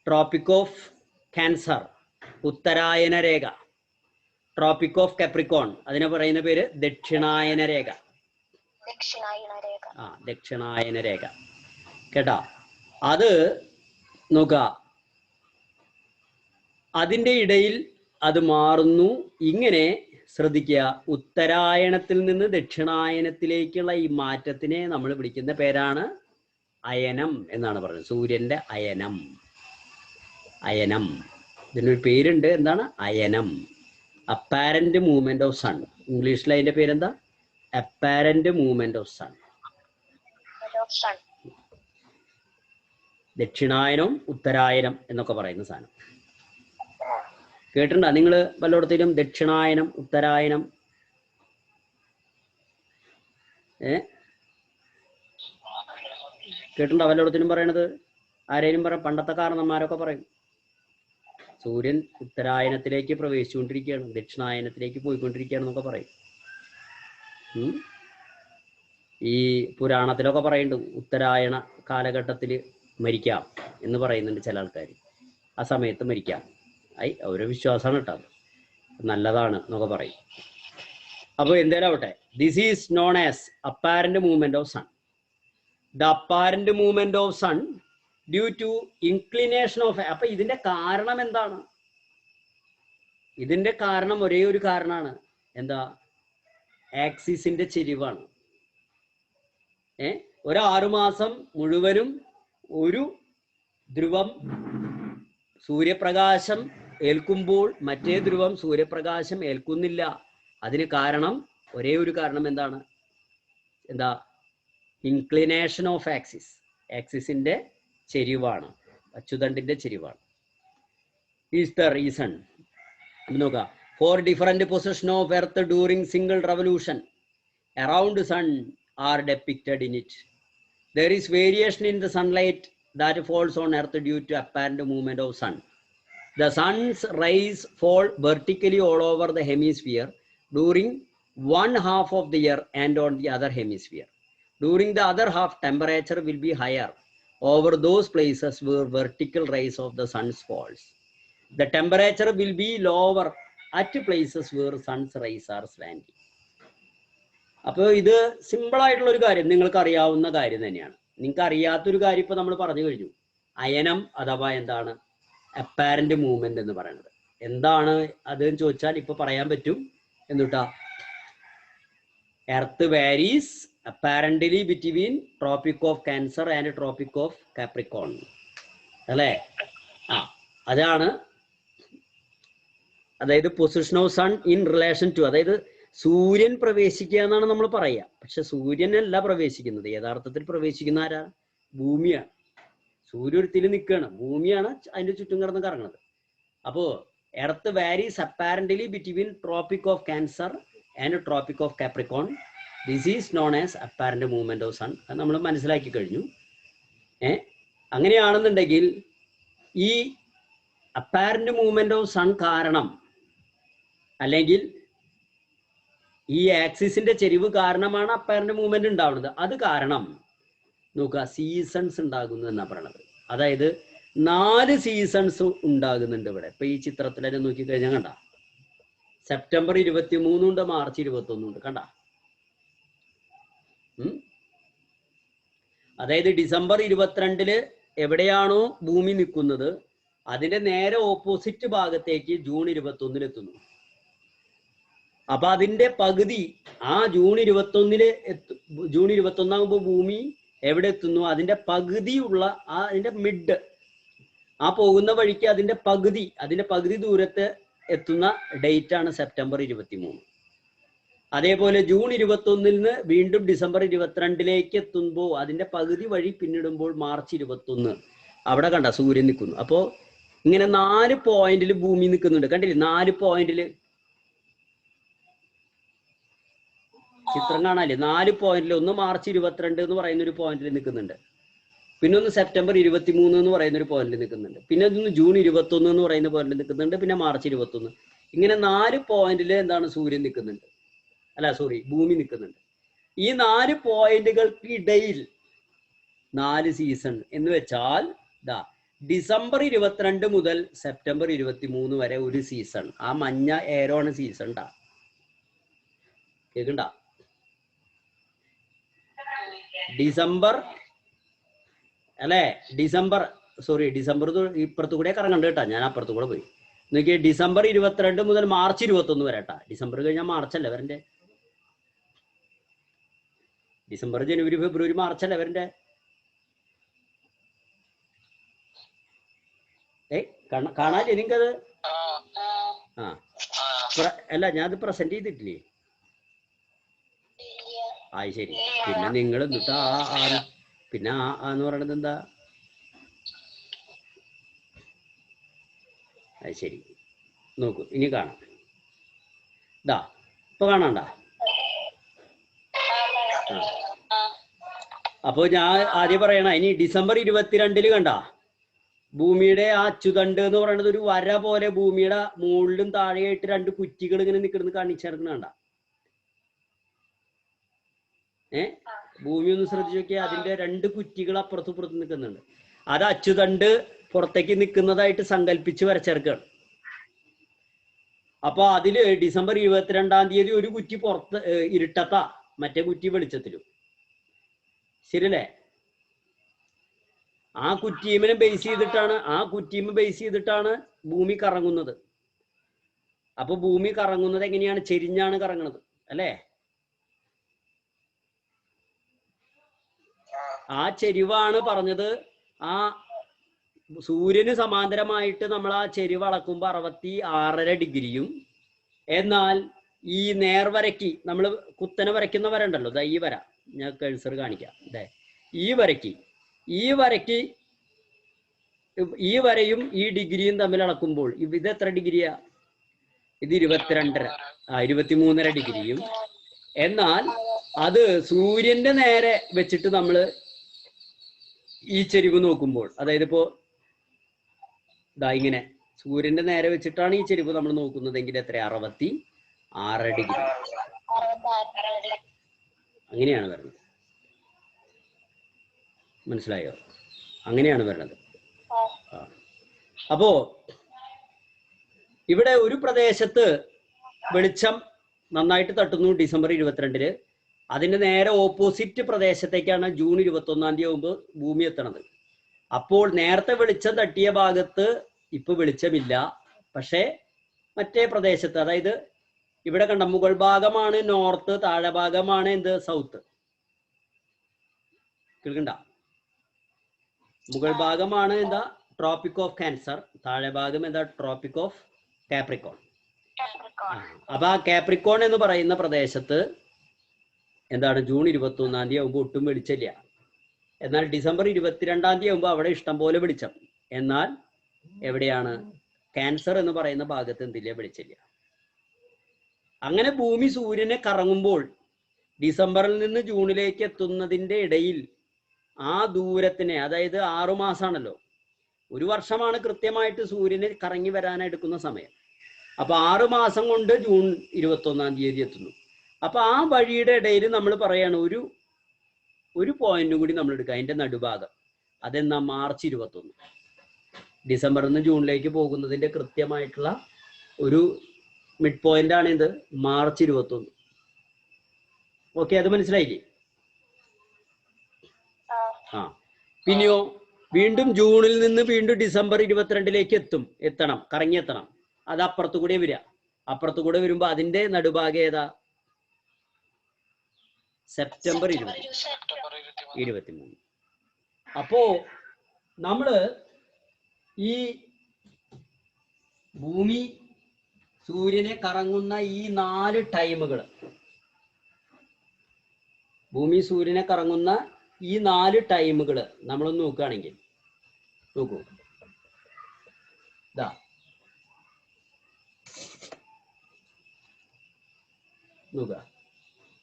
ട്രോപ്പിക് ഓഫ് ക്യാൻസർ ഉത്തരായന രേഖ, ട്രോപ്പിക് ഓഫ് കാപ്രിക്കോൺ അതിനെ പറയുന്ന പേര് ദക്ഷിണായന രേഖ. ദക്ഷിണായന രേഖ കേട്ടാ. അത് നോക്ക, അതിൻ്റെ ഇടയിൽ അത് മാറുന്നു. ഇങ്ങനെ ശ്രദ്ധിക്കുക, ഉത്തരായണത്തിൽ നിന്ന് ദക്ഷിണായനത്തിലേക്കുള്ള ഈ മാറ്റത്തിനെ നമ്മൾ വിളിക്കുന്ന പേരാണ് അയനം എന്നാണ് പറയുന്നത്. സൂര്യന്റെ അയനം. അയനം ഇതിനൊരു പേരുണ്ട്. എന്താണ്? അയനം. Apparent movement of sun. ഇംഗ്ലീഷിൽ അതിന്റെ പേരെന്താ? Apparent movement of sun. ദക്ഷിണായനം ഉത്തരായനം എന്നൊക്കെ പറയുന്ന സാധനം കേട്ടിട്ടുണ്ടോ നിങ്ങൾ വല്ലയിടത്തേലും? ദക്ഷിണായനം ഉത്തരായനം കേട്ടിട്ടുണ്ടോ വല്ലയിടത്തേലും പറയണത്? ആരേലും പറയും? പണ്ടത്തെ കാരണന്മാരൊക്കെ പറയും സൂര്യൻ ഉത്തരായനത്തിലേക്ക് പ്രവേശിച്ചുകൊണ്ടിരിക്കുകയാണ്, ദക്ഷിണായനത്തിലേക്ക് പോയിക്കൊണ്ടിരിക്കുകയാണെന്നൊക്കെ പറയും. ഈ പുരാണത്തിലൊക്കെ പറയുന്നുണ്ട് ഉത്തരായണ കാലഘട്ടത്തിൽ മരിക്കാം എന്ന് പറയുന്നുണ്ട് ചില ആൾക്കാർ. ആ സമയത്ത് മരിക്കാം. ഓരോ വിശ്വാസമാണ് കേട്ടോ, നല്ലതാണ് എന്നൊക്കെ പറയും. അപ്പോൾ എന്തേലും ആവട്ടെ, this is known as apparent movement of sun. The apparent movement of sun due to inclination of. അപ്പൊ ഇതിന്റെ കാരണം എന്താണ്? ഇതിന്റെ കാരണം ഒരേ ഒരു കാരണമാണ്. എന്താ? ആക്സിസിന്റെ ചെരിവാണ്. ഒരു 6 മാസം മുഴുവനും ഒരു ധ്രുവം സൂര്യപ്രകാശം ഏൽക്കുമ്പോൾ മറ്റേ ധ്രുവം സൂര്യപ്രകാശം ഏൽക്കുന്നില്ല. അതിന് കാരണം, ഒരേ ഒരു കാരണം എന്താണ്? എന്താ? Inclination of axis. ആക്സിസിന്റെ ചെരിവാണ്, അച്ചുതണ്ടിന്റെ ചെരിവാണ്. Is the reason. നോക്കാം. Four different position of earth during single revolution around sun are depicted in it. There is variation in the sunlight that falls on earth due to apparent movement of sun. The sun's rays fall vertically all over the hemisphere during one half of the year and on the other hemisphere. During the other half, temperature will be higher over those places where vertical rays of the sun falls. The temperature will be lower at places where sun's rays are slanting. അപ്പോൾ ഇത് സിമ്പിൾ ആയിട്ടുള്ള ഒരു കാര്യം, നിങ്ങൾക്ക് അറിയാവുന്ന കാര്യം തന്നെയാണ്. നിങ്ങൾക്ക് അറിയാത്തൊരു കാര്യം ഇപ്പൊ നമ്മൾ പറഞ്ഞു കഴിഞ്ഞു. അയനം അഥവാ എന്താണ് അപ്പാരന്റ് മൂവ്മെന്റ് എന്ന് പറയുന്നത്. എന്താണ് അത് എന്ന് ചോദിച്ചാൽ ഇപ്പൊ പറയാൻ പറ്റും. എന്തുട്ടാ? Earth varies apparently between tropic of cancer and tropic of Capricorn അല്ലേ? അതാണ്. അതായത് position of sun in relation to, അതായത് സൂര്യൻ പ്രവേശിക്കുക എന്നാണ് നമ്മൾ പറയുക. പക്ഷെ സൂര്യനല്ല പ്രവേശിക്കുന്നത്. യഥാർത്ഥത്തിൽ പ്രവേശിക്കുന്ന ആരാ? ഭൂമിയാണ്. സൂര്യ ഒരുത്തിൽ നിൽക്കുകയാണ്, ഭൂമിയാണ് അതിന്റെ ചുറ്റും കിടന്ന് കറങ്ങുന്നത്. അപ്പോ earth varies apparently between tropic of cancer and tropic of Capricorn. This is known as apparent movement of sun. അത് നമ്മൾ മനസ്സിലാക്കി കഴിഞ്ഞു. അങ്ങനെയാണെന്നുണ്ടെങ്കിൽ ഈ അപ്പാരന്റ് മൂവ്മെന്റ് ഓഫ് സൺ കാരണം, അല്ലെങ്കിൽ ഈ ആക്സിസിന്റെ ചെരിവ് കാരണമാണ് അപ്പാരന്റ് മൂവ്മെന്റ് ഉണ്ടാവുന്നത്. അത് കാരണം നോക്കുക, സീസൺസ് ഉണ്ടാകുന്നു എന്നാ പറയണത്. അതായത് 4 സീസൺസ് ഉണ്ടാകുന്നുണ്ട് ഇവിടെ. ഇപ്പൊ ഈ ചിത്രത്തിൽ തന്നെ നോക്കിക്കഴിഞ്ഞാൽ കണ്ട, സെപ്റ്റംബർ 23 ഉണ്ട്, മാർച്ച് 21 ഉണ്ട്. കണ്ട? അതായത് ഡിസംബർ 22 എവിടെയാണോ ഭൂമി നിൽക്കുന്നത് അതിന്റെ നേരെ ഓപ്പോസിറ്റ് ഭാഗത്തേക്ക് ജൂൺ 21 എത്തുന്നു. അപ്പൊ അതിന്റെ പകുതി ആ ജൂൺ 21 ജൂൺ 21 ആകുമ്പോൾ ഭൂമി എവിടെ എത്തുന്നു? അതിന്റെ പകുതിയുള്ള അതിന്റെ മിഡ്, ആ പോകുന്ന വഴിക്ക് അതിന്റെ പകുതി ദൂരത്ത് എത്തുന്ന ഡേറ്റ് ആണ് സെപ്റ്റംബർ 23. അതേപോലെ ജൂൺ 21 വീണ്ടും ഡിസംബർ 22 എത്തുമ്പോൾ അതിന്റെ പകുതി വഴി പിന്നിടുമ്പോൾ മാർച്ച് 21 അവിടെ കണ്ട സൂര്യൻ നിൽക്കുന്നു. അപ്പോ ഇങ്ങനെ 4 പോയിന്റിൽ ഭൂമി നിൽക്കുന്നുണ്ട്. കണ്ടില്ലേ? 4 പോയിന്റിൽ ചിത്രം കാണാല്ലേ? 4 പോയിന്റിൽ, ഒന്ന് മാർച്ച് 22 എന്ന് പറയുന്ന ഒരു പോയിന്റിൽ നിൽക്കുന്നുണ്ട്, പിന്നെ ഒന്ന് സെപ്റ്റംബർ 23 എന്ന് പറയുന്ന ഒരു പോയിന്റിൽ നിൽക്കുന്നുണ്ട്, പിന്നെ ഒന്ന് ജൂൺ 21 എന്ന് പറയുന്ന പോയിന്റിൽ നിൽക്കുന്നുണ്ട്, പിന്നെ മാർച്ച് 21. ഇങ്ങനെ 4 പോയിന്റിൽ എന്താണ് സൂര്യൻ നിൽക്കുന്നുണ്ട്, ഭൂമി നിൽക്കുന്നുണ്ട്. ഈ 4 പോയിന്റുകൾക്ക് ഇടയിൽ 4 സീസൺ എന്ന് വെച്ചാൽ ഡിസംബർ 22 മുതൽ സെപ്റ്റംബർ 23 വരെ ഒരു സീസൺ. ആ മഞ്ഞ ഏരോണ് സീസൺ. കേൾക്കണ്ട? ഡിസംബർ അല്ലേ? ഡിസംബർ ഇപ്പുറത്തു കൂടെ കറങ്ങണ്ട കേട്ടാ, ഞാൻ അപ്പുറത്തു കൂടെ പോയി നോക്കിയേ. ഡിസംബർ 22 മുതൽ മാർച്ച് 21 വരെ കേട്ടാ. ഡിസംബർ കഴിഞ്ഞാൽ മാർച്ചല്ലേ വരണ്ടേ? ഡിസംബർ, ജനുവരി, ഫെബ്രുവരി, മാർച്ചല്ലേ വരണ്ടേ? കാണാല്ലേ നിങ്ങക്കത്? ആ അല്ല, ഞാനത് പ്രസന്റ് ചെയ്തിട്ടില്ലേ? ശരി. പിന്നെ നിങ്ങൾ എന്നിട്ട് പിന്നെ എന്ന് പറയണത് എന്താ? ശരി, നോക്കൂ, ഇനി കാണാം. ഇതാ ഇപ്പൊ കാണാണ്ട? അപ്പൊ ഞാൻ ആദ്യം പറയണ, ഇനി ഡിസംബർ 22 കണ്ട ഭൂമിയുടെ ആ അച്ചുതണ്ട് എന്ന് പറയുന്നത് ഒരു വര പോലെ ഭൂമിയുടെ മുകളിലും താഴെയായിട്ട് 2 കുറ്റികൾ ഇങ്ങനെ നിൽക്കുന്നത് കാണിച്ചിറങ്ങുന്ന കണ്ട? ഭൂമി ഒന്ന് ശ്രദ്ധിച്ചു നോക്കിയാൽ അതിന്റെ 2 കുറ്റികൾ അപ്പുറത്തും ഇപ്പുറത്തും നിൽക്കുന്നുണ്ട്. അത് അച്ചുതണ്ട് പുറത്തേക്ക് നിൽക്കുന്നതായിട്ട് സങ്കല്പിച്ച് വരച്ചിറക്കാണ്. അപ്പൊ അതില് ഡിസംബർ 22-ാം തീയതി ഒരു കുറ്റി പുറത്ത് ഇരുട്ടത്താ, മറ്റേ കുറ്റി വെളിച്ചത്തിലും. ശരിയല്ലേ? ആ കുറ്റീമിനെ ബേസ് ചെയ്തിട്ടാണ് ഭൂമി കറങ്ങുന്നത്. അപ്പൊ ഭൂമി കറങ്ങുന്നത് എങ്ങനെയാണ്? ചെരിഞ്ഞാണ് കറങ്ങുന്നത്, അല്ലേ? ആ ചെരിവാണ് പറഞ്ഞത്. ആ സൂര്യന് സമാന്തരമായിട്ട് നമ്മൾ ആ ചെരിവ് അളക്കുമ്പോൾ 66.5 ഡിഗ്രിയും, എന്നാൽ ഈ നേർവരയ്ക്ക് നമ്മൾ കുത്തനെ വരയ്ക്കുന്ന വര ഉണ്ടല്ലോ, ഈ വര ഞാൻ കഴ്സർ കാണിക്കാം. ഈ വരയും ഈ ഡിഗ്രിയും തമ്മിൽ അളക്കുമ്പോൾ ഇത് എത്ര ഡിഗ്രിയാ? ഇത് 23.5 ഡിഗ്രിയും. എന്നാൽ അത് സൂര്യന്റെ നേരെ വെച്ചിട്ട് നമ്മൾ ഈ ചെരിവ് നോക്കുമ്പോൾ, അതായത് ഇപ്പോ ഇങ്ങനെ സൂര്യന്റെ നേരെ വെച്ചിട്ടാണ് ഈ ചെരിവ് നമ്മൾ നോക്കുന്നതെങ്കിൽ എത്ര? 66 ഡിഗ്രി. അങ്ങനെയാണ് വരുന്നത്. മനസ്സിലായോ? അങ്ങനെയാണ് വരുന്നത്. അപ്പോ ഇവിടെ ഒരു പ്രദേശത്ത് വെളിച്ചം നന്നായിട്ട് തട്ടുന്നു ഡിസംബർ 22-ന്. അതിന്റെ നേരെ ഓപ്പോസിറ്റ് പ്രദേശത്തേക്കാണ് ജൂൺ 21-ാം തീയതി ആകുമ്പോൾ ഭൂമി എത്തണത്. അപ്പോൾ നേരത്തെ വെളിച്ചം തട്ടിയ ഭാഗത്ത് ഇപ്പൊ വെളിച്ചമില്ല. പക്ഷേ മറ്റേ പ്രദേശത്ത്, അതായത് ഇവിടെ കണ്ട മുകൾ ഭാഗമാണ് നോർത്ത്, താഴെ ഭാഗമാണ് എന്ത്? സൗത്ത്. കേൾക്കണ്ട? മുകൾ ഭാഗമാണ് എന്താ? Tropic of cancer. താഴെ ഭാഗം എന്താ? Tropic of Capricorn. അപ്പൊ ആ കാപ്രിക്കോൺ എന്ന് പറയുന്ന പ്രദേശത്ത് എന്താണ്? ജൂൺ 21-ാം തീയതി ആകുമ്പോൾ ഒട്ടും വെളിച്ചമില്ല. എന്നാൽ ഡിസംബർ 22-ാം തീയതി ആകുമ്പോൾ അവിടെ ഇഷ്ടംപോലെ വെളിച്ചം. എന്നാൽ എവിടെയാണ്? ക്യാൻസർ എന്ന് പറയുന്ന ഭാഗത്ത് എന്തില്ല? വെളിച്ചമില്ല. അങ്ങനെ ഭൂമി സൂര്യനെ കറങ്ങുമ്പോൾ ഡിസംബറിൽ നിന്ന് ജൂണിലേക്ക് എത്തുന്നതിന്റെ ഇടയിൽ ആ ദൂരത്തിനെ, അതായത് 6 മാസമാണല്ലോ, 1 വർഷമാണ് കൃത്യമായിട്ട് സൂര്യന് കറങ്ങി വരാനെടുക്കുന്ന സമയം. അപ്പൊ 6 മാസം കൊണ്ട് ജൂൺ 21-ാം തീയതി എത്തുന്നു. അപ്പൊ ആ വഴിയുടെ ഇടയിൽ നമ്മൾ പറയാണ് ഒരു പോയിന്റും കൂടി നമ്മൾ എടുക്കുക, അതിന്റെ നടുഭാഗം. അതെന്നാ? മാർച്ച് 21. ഡിസംബറിൽ നിന്ന് ജൂണിലേക്ക് പോകുന്നതിന്റെ കൃത്യമായിട്ടുള്ള ഒരു മിഡ് പോയിന്റ് ആണ് ഇത്, മാർച്ച് 21. ഓക്കെ, അത് മനസ്സിലായില്ലേ? പിന്നെയോ വീണ്ടും ജൂണിൽ നിന്ന് വീണ്ടും ഡിസംബർ 22-ലേക്ക് എത്തണം, കറങ്ങിയെത്തണം. അത് അപ്പുറത്തു കൂടെ വരിക. അപ്പുറത്തു കൂടെ വരുമ്പോ അതിന്റെ നടുഭാഗം ഏതാ? സെപ്റ്റംബർ 23. അപ്പോ നമ്മള് ഈ ഭൂമി സൂര്യനെ കറങ്ങുന്ന ഈ 4 ടൈമുകൾ, ഭൂമി സൂര്യനെ കറങ്ങുന്ന ഈ 4 ടൈമുകൾ നമ്മളൊന്ന് നോക്കുകയാണെങ്കിൽ, നോക്കൂ, നോക്കുക,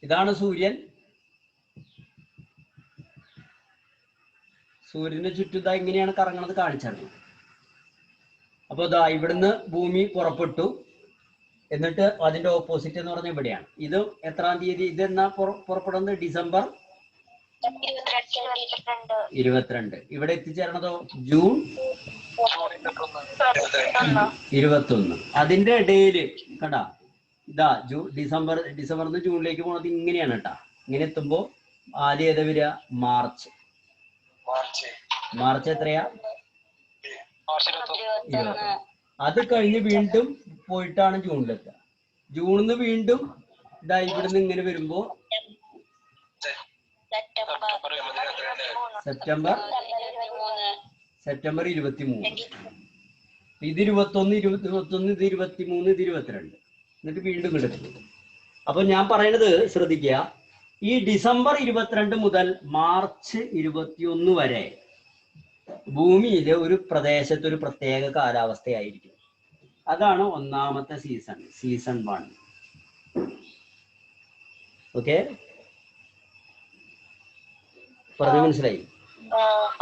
ഇതാണ് സൂര്യൻ. സൂര്യന് ചുറ്റും ഇങ്ങനെയാണ് കറങ്ങണത് കാണിച്ചാണ്. അപ്പൊ ഇവിടുന്ന് ഭൂമി പുറപ്പെട്ടു. എന്നിട്ട് അതിന്റെ ഓപ്പോസിറ്റ് എന്ന് പറഞ്ഞാൽ ഇവിടെയാണ്. ഇത് എത്രാം തീയതി? ഇതെന്നാ പുറപ്പെടുന്നത്? ഡിസംബർ 22. ഇവിടെ എത്തിച്ചേരണതോ ജൂൺ 21. അതിന്റെ ഇടയില് കണ്ടാ, ഡിസംബറിൽ നിന്ന് ജൂണിലേക്ക് പോണത് ഇങ്ങനെയാണ് കേട്ടാ. ഇങ്ങനെ എത്തുമ്പോ ആദ്യം ഏതാ വരിക? മാർച്ച് എത്രയാ? 20. അത് കഴിഞ്ഞ് വീണ്ടും പോയിട്ടാണ് ജൂണിലെത്തുക. ജൂണിൽ നിന്ന് വീണ്ടും ഇവിടുന്ന് ഇങ്ങനെ വരുമ്പോ സെപ്റ്റംബർ 23. ഇത് 21, 21, ഇത് 23, ഇത് 22. എന്നിട്ട് വീണ്ടും കിടക്കും. അപ്പൊ ഞാൻ പറയുന്നത് ശ്രദ്ധിക്കുക, ഈ ഡിസംബർ 22 മുതൽ മാർച്ച് 21 വരെ ഭൂമിയിലെ ഒരു പ്രദേശത്ത് ഒരു പ്രത്യേക കാലാവസ്ഥയായിരിക്കും. അതാണ് ഒന്നാമത്തെ സീസൺ, സീസൺ 1. ഓക്കെ, പറഞ്ഞു മനസ്സിലായി?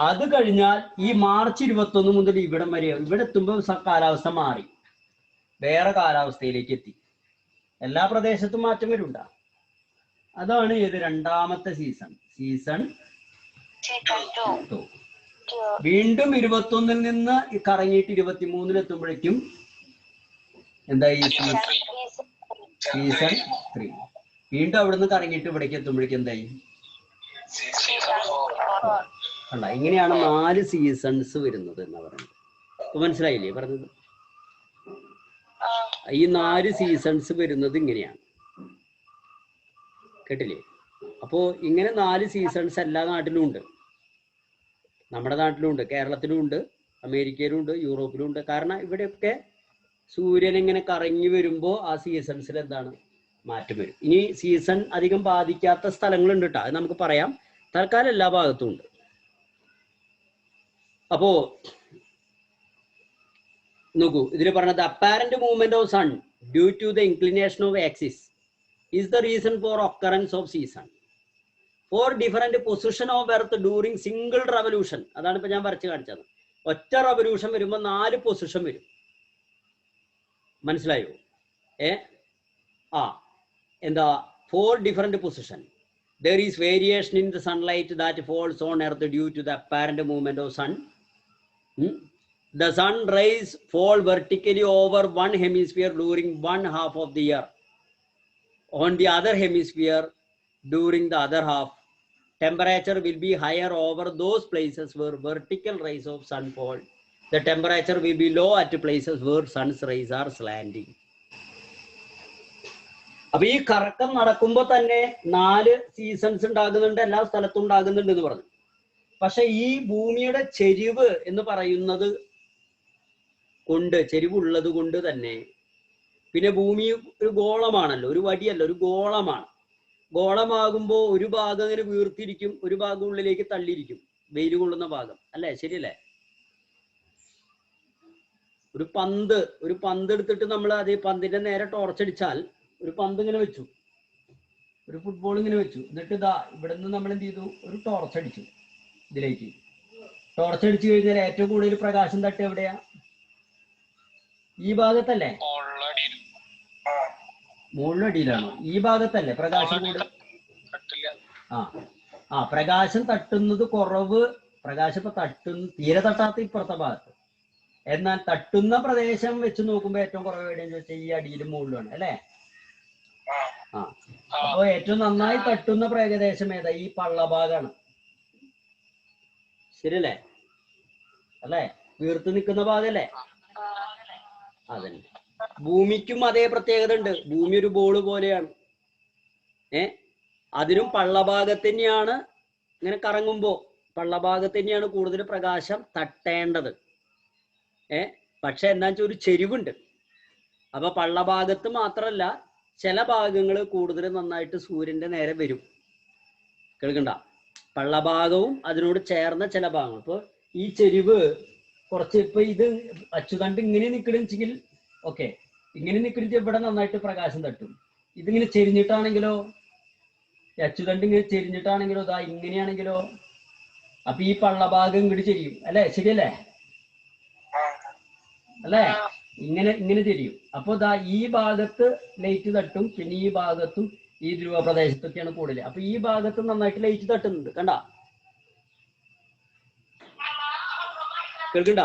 അത് കഴിഞ്ഞാൽ ഈ മാർച്ച് 21 മുതൽ ഇവിടം വരെ, ഇവിടെ എത്തുമ്പോൾ കാലാവസ്ഥ മാറി, വേറെ കാലാവസ്ഥയിലേക്ക് എത്തി. എല്ലാ പ്രദേശത്തും മാറ്റം വരുണ്ട. അതാണ് ഏത് രണ്ടാമത്തെ സീസൺ, സീസൺ 2. വീണ്ടും 21 നിന്ന് കറങ്ങിയിട്ട് 23 എത്തുമ്പോഴേക്കും എന്തായി? സീസൺ 3. വീണ്ടും അവിടുന്ന് കറങ്ങിയിട്ട് ഇവിടേക്ക് എത്തുമ്പോഴേക്കും എന്തായി? അല്ല, ഇങ്ങനെയാണ് 4 സീസൺസ് വരുന്നത് എന്ന് പറയുന്നത്. അപ്പൊ മനസ്സിലായില്ലേ പറഞ്ഞത്? ഈ 4 സീസൺസ് വരുന്നത് ഇങ്ങനെയാണ്, കേട്ടില്ലേ? അപ്പോ ഇങ്ങനെ 4 സീസൺസ് എല്ലാ നാട്ടിലും ഉണ്ട്. നമ്മുടെ നാട്ടിലും ഉണ്ട്, കേരളത്തിലും ഉണ്ട്, അമേരിക്കയിലും ഉണ്ട്, യൂറോപ്പിലും ഉണ്ട്. കാരണം ഇവിടെയൊക്കെ സൂര്യൻ ഇങ്ങനെ കറങ്ങി വരുമ്പോൾ ആ സീസൺസിൽ എന്താണ് മാറ്റം വരും. ഇനി സീസൺ അധികം ബാധിക്കാത്ത സ്ഥലങ്ങളുണ്ട് കേട്ടോ, അത് നമുക്ക് പറയാം. തൽക്കാലം എല്ലാ ഭാഗത്തും ഉണ്ട്. അപ്പോ നോക്കൂ, ഇതിൽ പറഞ്ഞത് apparent movement of sun due to the inclination of axis is the reason for occurrence of season for different position of earth during single revolution. അതാണ് ഇപ്പൊ ഞാൻ വരച്ച് കാണിച്ചത്. ഒറ്റ റവല്യൂഷൻ വരുമ്പോൾ 4 പൊസിഷൻ വരും. മനസ്സിലായോ? എന്താ? 4 different position. There is variation in the sunlight that falls on earth due to the apparent movement of sun. The sun rays fall vertically over one hemisphere during one half of the year. On the other hemisphere during the other half, temperature will be higher over those places where vertical rays of sun fall. The temperature will be low at places where sun's rays are slanting. അപ്പൊ ഈ കറക്കം നടക്കുമ്പോൾ തന്നെ 4 സീസൺസ് ഉണ്ടാകുന്നുണ്ട്, എല്ലാ സ്ഥലത്തും ഉണ്ടാകുന്നുണ്ട് എന്ന് പറഞ്ഞു. പക്ഷെ ഈ ഭൂമിയുടെ ചെരിവ് എന്ന് പറയുന്നത് കൊണ്ട്, ചെരിവുള്ളത് കൊണ്ട് തന്നെ, പിന്നെ ഭൂമി ഒരു ഗോളമാണല്ലോ, ഒരു വടിയല്ല, ഒരു ഗോളമാണ്. ഗോളമാകുമ്പോൾ ഒരു ഭാഗം അങ്ങനെ വീർത്തിരിക്കും, ഒരു ഭാഗം ഉള്ളിലേക്ക് തള്ളിയിരിക്കും, വെയിൽ കൊള്ളുന്ന ഭാഗം, അല്ലേ? ശരിയല്ലേ? ഒരു പന്ത് എടുത്തിട്ട് നമ്മൾ അതേ പന്തിന്റെ നേരെ ടോർച്ചടിച്ചാൽ, ഒരു പന്ത് ഇങ്ങനെ വെച്ചു, ഒരു ഫുട്ബോൾ ഇങ്ങനെ വെച്ചു, എന്നിട്ട് ഇതാ ഇവിടെ നിന്ന് നമ്മൾ എന്ത് ചെയ്തു? ഒരു ടോർച്ച് അടിച്ചു. ഇതിലേക്ക് ടോർച്ച് അടിച്ചു കഴിഞ്ഞാൽ ഏറ്റവും കൂടുതൽ പ്രകാശം തട്ട് എവിടെയാ? ഈ ഭാഗത്തല്ലേ? മുകളിലടിയിലാണോ? ഈ ഭാഗത്തല്ലേ പ്രകാശം കൂടുതൽ? പ്രകാശം തട്ടുന്നത് കുറവ്. പ്രകാശം ഇപ്പൊ തീരെ തട്ടാത്ത ഇപ്പുറത്തെ ഭാഗത്ത്. എന്നാൽ തട്ടുന്ന പ്രദേശം വെച്ച് നോക്കുമ്പോ ഏറ്റവും കുറവ് എവിടെയെന്ന് വെച്ചാൽ ഈ അടിയിലും മുകളിലാണ്, അല്ലേ? അപ്പൊ ഏറ്റവും നന്നായി തട്ടുന്ന പ്രദേശം ഏതാ? ഈ പള്ളഭാഗമാണ്. ശരിയല്ലേ? അല്ലേ? വീർത്ത് നിൽക്കുന്ന ഭാഗല്ലേ? അതന്നെ. ഭൂമിക്കും അതേ പ്രത്യേകത ഉണ്ട്. ഭൂമി ഒരു ബോള് പോലെയാണ്. അതിനും പള്ളഭാഗത്ത് തന്നെയാണ്, ഇങ്ങനെ കറങ്ങുമ്പോ പള്ളഭാഗത്ത് തന്നെയാണ് കൂടുതൽ പ്രകാശം തട്ടേണ്ടത്. പക്ഷെ എന്താ വെച്ചാൽ ഒരു ചെരിവുണ്ട്. അപ്പൊ പള്ളഭാഗത്ത് മാത്രല്ല, ചില ഭാഗങ്ങൾ കൂടുതൽ നന്നായിട്ട് സൂര്യന്റെ നേരെ വരും. കേൾക്കണ്ട? പള്ളഭാഗവും അതിനോട് ചേർന്ന ചില ഭാഗങ്ങൾ. ഇപ്പൊ ഈ ചെരിവ് കുറച്ച്, ഇപ്പൊ ഇത് അച്ചുതണ്ട് ഇങ്ങനെ നിൽക്കണെച്ചെങ്കിൽ ഓക്കെ, ഇങ്ങനെ നിൽക്കണെച്ചാൽ ഇവിടെ നന്നായിട്ട് പ്രകാശം തട്ടും. ഇതിങ്ങനെ ചെരിഞ്ഞിട്ടാണെങ്കിലോ, അച്ചുതണ്ട് ഇങ്ങനെ ചെരിഞ്ഞിട്ടാണെങ്കിലോ, ഇതാ ഇങ്ങനെയാണെങ്കിലോ, അപ്പൊ ഈ പള്ളഭാഗം ഇങ്ങോട്ട് ചെരിയും, അല്ലേ? ശരിയല്ലേ? അല്ലേ? ഇങ്ങനെ തിരിയും. അപ്പൊ ദാ ഈ ഭാഗത്ത് ലൈറ്റ് തട്ടും, പിന്നെ ഈ ഭാഗത്തും ഈ ധ്രുവ പ്രദേശത്തൊക്കെയാണ് കൂടുതൽ. അപ്പൊ ഈ ഭാഗത്ത് നന്നായിട്ട് ലൈറ്റ് തട്ടുന്നുണ്ട്, കണ്ട? കേൾക്കണ്ട?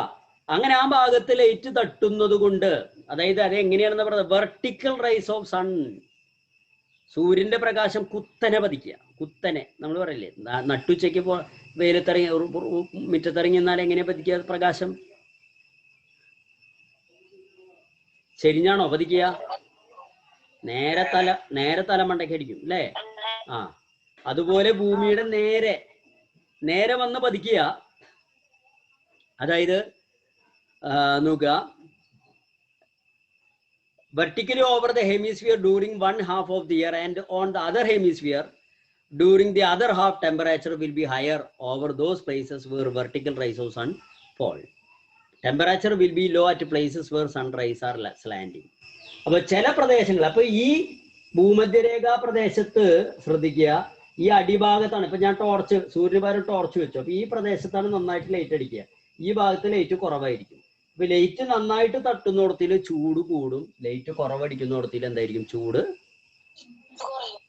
അങ്ങനെ ആ ഭാഗത്ത് ലൈറ്റ് തട്ടുന്നത് കൊണ്ട്, അതായത് അത് എങ്ങനെയാണെന്ന് പറയുന്നത്, വെർട്ടിക്കൽ റൈസ് ഓഫ് സൺ, സൂര്യന്റെ പ്രകാശം കുത്തനെ പതിക്കുക. കുത്തനെ നമ്മൾ പറയില്ലേ, നട്ടുച്ചയ്ക്ക് വെയിലത്തിറങ്ങി മുറ്റത്തിറങ്ങി എന്നാൽ എങ്ങനെ പതിക്കുക പ്രകാശം? ചെരിഞ്ഞാണോ പതിക്കുക? നേരെ തലമണ്ടയ്ക്ക് അടിക്കും, അല്ലേ? അതുപോലെ ഭൂമിയുടെ നേരെ വന്ന് പതിക്കുക. അതായത് നോക്കുക, vertically over the hemisphere during one half of the year, and on the other hemisphere during the other half, temperature will be higher over those places where vertical rise of sun fall. Temperature will be low at places where sunrise are slanting. അപ്പോൾ ചില പ്രദേശങ്ങൾ, അപ്പൊ ഈ ഭൂമധ്യരേഖാ പ്രദേശത്ത് ശ്രദ്ധിക്കുക, ഈ അടിഭാഗത്താണ്. ഇപ്പൊ ഞാൻ ടോർച്ച്, സൂര്യഭാരം ടോർച്ച് വെച്ചു. അപ്പൊ ഈ പ്രദേശത്താണ് നന്നായിട്ട് ലൈറ്റ് അടിക്കുക, ഈ ഭാഗത്ത് ലൈറ്റ് കുറവായിരിക്കും. അപ്പൊ ലൈറ്റ് നന്നായിട്ട് തട്ടുന്നിടത്തിൽ ചൂട് കൂടും, ലൈറ്റ് കുറവടിക്കുന്നിടത്തിൽ എന്തായിരിക്കും, ചൂട്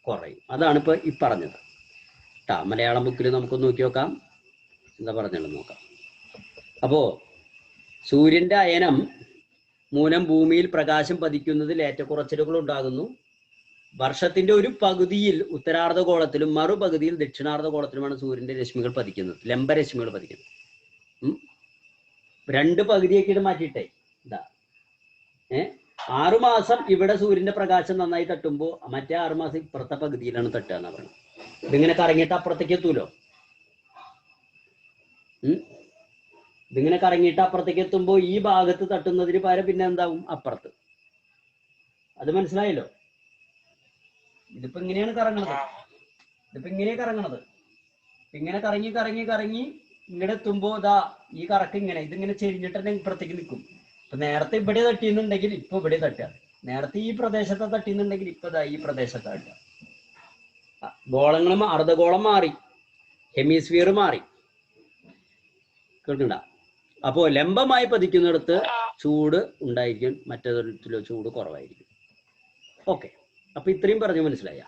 കുറയും. അതാണ് ഇപ്പൊ ഈ പറഞ്ഞത്. മലയാളം ബുക്കിൽ നമുക്ക് നോക്കി നോക്കാം, എന്താ പറഞ്ഞത് നോക്കാം. അപ്പോ സൂര്യന്റെ അയനം മൂലം ഭൂമിയിൽ പ്രകാശം പതിക്കുന്നതിൽ ഏറ്റക്കുറച്ചിലുകൾ ഉണ്ടാകുന്നു. വർഷത്തിന്റെ ഒരു പകുതിയിൽ ഉത്തരാർദ്ധഗോളത്തിലും മറുപകുതിയിൽ ദക്ഷിണാർദ്ധഗോളത്തിലുമാണ് സൂര്യന്റെ രശ്മികൾ പതിക്കുന്നത്, ലംബരശ്മികൾ പതിക്കുന്നത്. 2 പകുതിയൊക്കെ മാറ്റിയിട്ടേ എന്താ 6 മാസം ഇവിടെ സൂര്യന്റെ പ്രകാശം നന്നായി തട്ടുമ്പോൾ മറ്റേ 6 മാസം ഇപ്പുറത്തെ പകുതിയിലാണ് തട്ടുക എന്നാ പറയുന്നത്. ഇതിങ്ങനെ കറങ്ങിയിട്ട് അപ്പുറത്തേക്ക് എത്തൂലോ. ഇതിങ്ങനെ കറങ്ങിയിട്ട് അപ്പുറത്തേക്ക് എത്തുമ്പോൾ ഈ ഭാഗത്ത് തട്ടുന്നതിന് പകരം പിന്നെ എന്താവും, അപ്പുറത്ത്. അത് മനസ്സിലായല്ലോ? ഇതിപ്പോ ഇങ്ങനെയാണ് കറങ്ങണത്, ഇതിപ്പോ ഇങ്ങനെയാ കറങ്ങണത്. ഇങ്ങനെ കറങ്ങി കറങ്ങി കറങ്ങി ഇങ്ങനെ എത്തുമ്പോ ഇതാ ഈ കറക്ക് ഇങ്ങനെ, ഇതിങ്ങനെ ചെരിഞ്ഞിട്ട് തന്നെ ഇപ്പുറത്തേക്ക് നിൽക്കും. ഇപ്പൊ നേരത്തെ ഇവിടെ തട്ടിയെന്നുണ്ടെങ്കിൽ ഇപ്പൊ ഇവിടെ തട്ടുക, നേരത്തെ ഈ പ്രദേശത്തെ തട്ടിയെന്നുണ്ടെങ്കിൽ ഇപ്പൊ ഇതാ ഈ പ്രദേശത്തെ തട്ടുക. ഗോളങ്ങളും അർദ്ധഗോളം മാറി, ഹെമിസ്ഫിയർ മാറി. കേൾക്കണ്ട? അപ്പോ ലംബമായി പതിക്കുന്നിടത്ത് ചൂട് ഉണ്ടായിരിക്കും, മറ്റേതിലോ ചൂട് കുറവായിരിക്കും. ഓക്കെ, അപ്പൊ ഇത്രയും പറഞ്ഞു മനസ്സിലായ?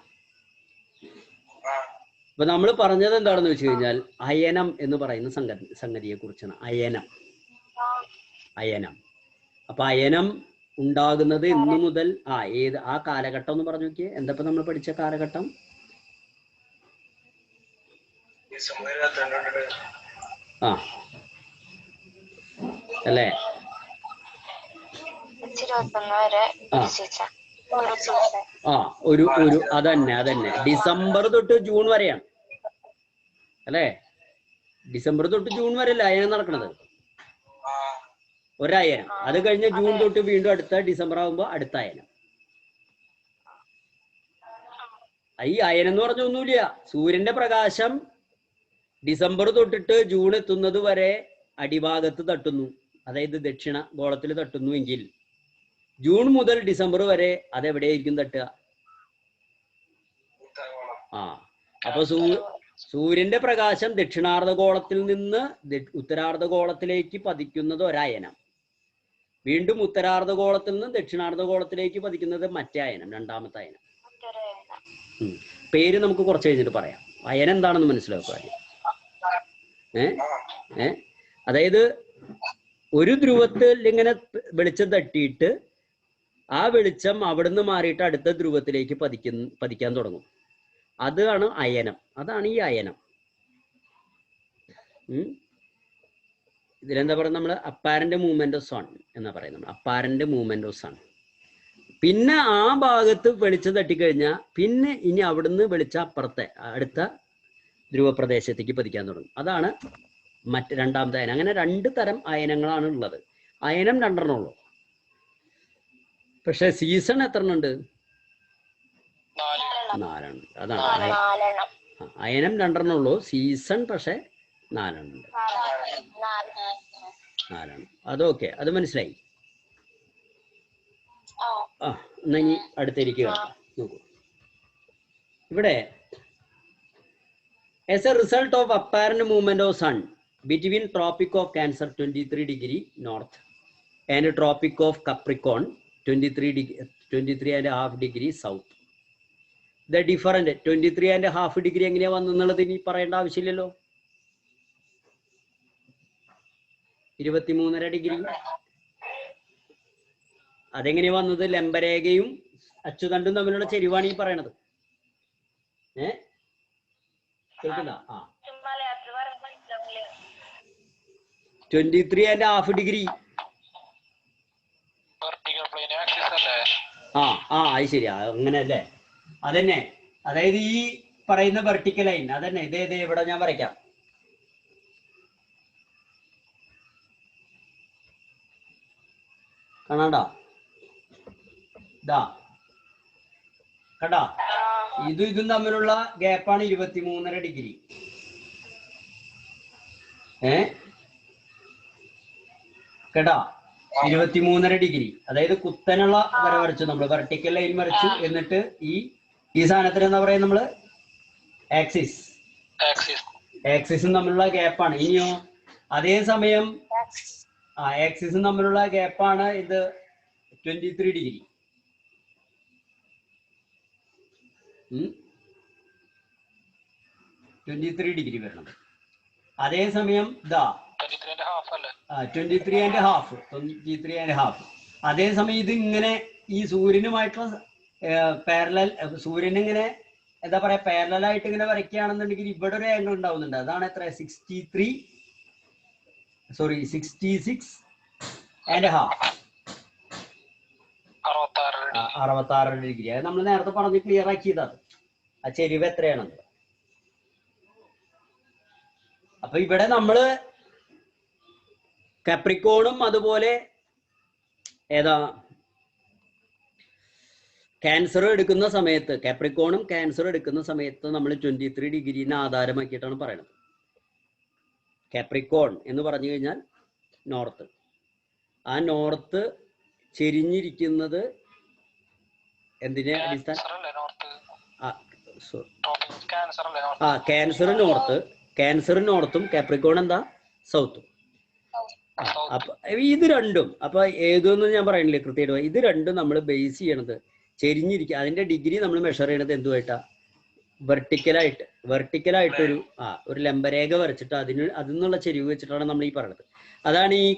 അപ്പൊ നമ്മൾ പറഞ്ഞത് എന്താണെന്ന് വെച്ച് കഴിഞ്ഞാൽ അയനം എന്ന് പറയുന്ന സംഗതിയെ കുറിച്ചാണ്. അയനം. അപ്പൊ അയനം ഉണ്ടാകുന്നത് ഇന്നു മുതൽ ഏത് ആ കാലഘട്ടം എന്ന് പറഞ്ഞു നോക്കിയേ. എന്താ നമ്മൾ പഠിച്ച കാലഘട്ടം? അല്ലേ? ഒരു അതന്നെ ഡിസംബർ തൊട്ട് ജൂൺ വരെയാണ് അല്ലേ? ഡിസംബർ തൊട്ട് ജൂൺ വരെ അല്ലേ അയനം നടക്കണത്, ഒരയനം. അത് കഴിഞ്ഞ് ജൂൺ തൊട്ട് വീണ്ടും അടുത്ത ഡിസംബർ ആകുമ്പോ അടുത്ത അയനം. ഈ അയനം എന്ന് പറഞ്ഞ ഒന്നുമില്ല. സൂര്യന്റെ പ്രകാശം ഡിസംബർ തൊട്ടിട്ട് ജൂൺ എത്തുന്നത് വരെ അടിഭാഗത്ത് തട്ടുന്നു, അതായത് ദക്ഷിണ ഗോളത്തിൽ തട്ടുന്നു എങ്കിൽ ജൂൺ മുതൽ ഡിസംബർ വരെ അതെവിടെയായിരിക്കും തട്ടുക? അപ്പൊ സൂര്യന്റെ പ്രകാശം ദക്ഷിണാർദ്ധഗോളത്തിൽ നിന്ന് ഉത്തരാർദ്ധഗോളത്തിലേക്ക് പതിക്കുന്നത് ഒരയനം, വീണ്ടും ഉത്തരാർദ്ധഗോളത്തിൽ നിന്ന് ദക്ഷിണാർദ്ധഗോളത്തിലേക്ക് പതിക്കുന്നത് മറ്റേ അയനം, രണ്ടാമത്തെ അയനം. പേര് നമുക്ക് കുറച്ച് കഴിഞ്ഞിട്ട് പറയാം. അയനം എന്താണെന്ന് മനസ്സിലാക്കുക. അതായത് ഒരു ധ്രുവത്തിൽ ഇങ്ങനെ വെളിച്ചം തട്ടിയിട്ട് ആ വെളിച്ചം അവിടുന്ന് മാറിയിട്ട് അടുത്ത ധ്രുവത്തിലേക്ക് പതിക്കാൻ തുടങ്ങും. അതാണ് അയനം. അതാണ് ഈ അയനം. ഇതിലെന്താ പറയുക, നമ്മൾ അപ്പാരന്റ് മൂവ്മെന്റ് ഓഫ് സൺ എന്നാ പറയുന്നത്. Apparent movement of sun. പിന്നെ ആ ഭാഗത്ത് വെളിച്ചം തട്ടിക്കഴിഞ്ഞാൽ പിന്നെ ഇനി അവിടുന്ന് വെളിച്ചം അപ്പുറത്തെ അടുത്ത ധ്രുവപ്രദേശത്തേക്ക് പതിക്കാൻ തുടങ്ങും. അതാണ് രണ്ടാമത്തെ അയനം. അങ്ങനെ 2 തരം അയനങ്ങളാണ് ഉള്ളത്. അയനം 2 ഉള്ളൂ. പക്ഷെ സീസൺ എത്ര ഉണ്ട്? 4. അതാണ് അയനം 2 ഉള്ളൂ, സീസൺ പക്ഷെ 4. അതൊക്കെ അത് മനസ്സിലായി. എന്നാ ഇനി അടുത്തിരിക്കുക. നോക്കൂ, ഇവിടെ as a result of apparent movement of sun between Tropic of Cancer 23° north and Tropic of Capricorn 23.5° south, the different 23.5° എങ്ങനെയാ വന്നുള്ളത് ഇനി പറയേണ്ട ആവശ്യമില്ലല്ലോ. 23.5°. അതെങ്ങനെയാ വന്നത്? ലംബരേഖയും അച്ചുതണ്ടും തമ്മിലുള്ള ചെരിവാണ് ഈ പറയണത്. കേൾക്കുന്ന 23.5°. അത് ശരിയാ, അങ്ങനെയല്ലേ? അതന്നെ, അതായത് ഈ പറയുന്ന വെർട്ടിക്കൽ ലൈൻ അതന്നെ. ഇതേ ഇവിടെ ഞാൻ വരയ്ക്കാം. കാണാണ്ടോ? ഇതാ കണ്ടാ, ഇതും തമ്മിലുള്ള ഗ്യാപ്പാണ് 23.5 ഡിഗ്രി. കേട്ടാ, 23.5 ഡിഗ്രി. അതായത് കുത്തനുള്ള വര വരച്ചു, നമ്മൾ വെർട്ടിക്കൽ ലൈൻ വരച്ചു. എന്നിട്ട് ഈ സാധനത്തിന് എന്താ പറയാ നമ്മള്, ആക്സിസും തമ്മിലുള്ള ഗ്യാപ്പാണ്. ഇനിയോ അതേസമയം ആക്സിസും തമ്മിലുള്ള ഗ്യാപ്പാണ് ഇത് 23 ഡിഗ്രി. 23 ഡിഗ്രി വരണം. അതേസമയം ഇതാ 23.5. അതേസമയം ഇത് ഇങ്ങനെ ഈ സൂര്യനുമായിട്ടുള്ള പാരലൽ, സൂര്യനിങ്ങനെ എന്താ പറയാ പാരലായിട്ട് ഇങ്ങനെ വരയ്ക്കുകയാണെന്നുണ്ടെങ്കിൽ ഇവിടെ ഒരു ആംഗിൾ ഉണ്ടാവുന്നുണ്ട്. അതാണ് എത്ര, 66.5 ഡിഗ്രി. അത് നമ്മൾ നേരത്തെ പറഞ്ഞ് ക്ലിയർ ആക്കിയതാണ് ആ ചെരിവ് എത്രയാണെന്ന്. അപ്പൊ ഇവിടെ നമ്മള് കാപ്രിക്കോണും അതുപോലെ ഏതാ ക്യാൻസറും എടുക്കുന്ന സമയത്ത്, കാപ്രിക്കോണും ക്യാൻസറും എടുക്കുന്ന സമയത്ത് നമ്മൾ 23 ഡിഗ്രീനെ ആധാരമാക്കിയിട്ടാണ് പറയുന്നത്. കാപ്രിക്കോൺ എന്ന് പറഞ്ഞു കഴിഞ്ഞാൽ നോർത്ത്. ആ നോർത്ത് ചെരിഞ്ഞിരിക്കുന്നത് എന്തിനെ അടിസ്ഥാന, ക്യാൻസർ നോർത്തും കാപ്രിക്കോൺ എന്താ സൗത്തും. അപ്പൊ ഇത് രണ്ടും, അപ്പൊ ഏതൊന്നും ഞാൻ പറയുന്നില്ലേ കൃത്യമായിട്ട്, ഇത് രണ്ടും നമ്മൾ ബേസ് ചെയ്യണത് ചെരിഞ്ഞിരിക്കുക. അതിന്റെ ഡിഗ്രി നമ്മൾ മെഷർ ചെയ്യണത് എന്തുമായിട്ടാ, വെർട്ടിക്കലായിട്ടൊരു ഒരു ലംബരേഖ വരച്ചിട്ട് അതിനുള്ള ചെരിവ് വെച്ചിട്ടാണ് നമ്മൾ ഈ പറയുന്നത്. അതാണ് ഈ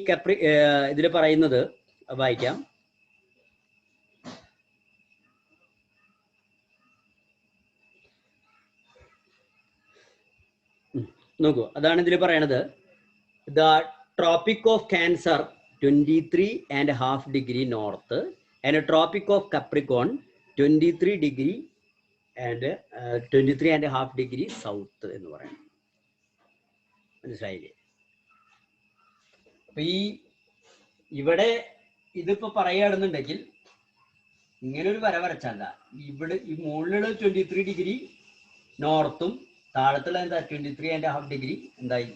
ഇതിൽ പറയുന്നത്. വായിക്കാം. നോക്കൂ, അതാണ് ഇതിൽ പറയണത്. The tropic of cancer 23.5 degree north and tropic of Capricorn 23 degree and 23.5 degree south എന്ന് പറയുന്നത്. മനസ്സിലായില്ലേ? അപ്പൊ ഇവിടെ ഇതിപ്പോ പറയുകയാണെന്നുണ്ടെങ്കിൽ ഇങ്ങനെ ഒരു വര വരച്ചല്ല, ഇവിടെ ഈ മുകളിലുള്ള 23 ഡിഗ്രി നോർത്തും താഴത്തുള്ള എന്താ 23.5 ഡിഗ്രി എന്തായി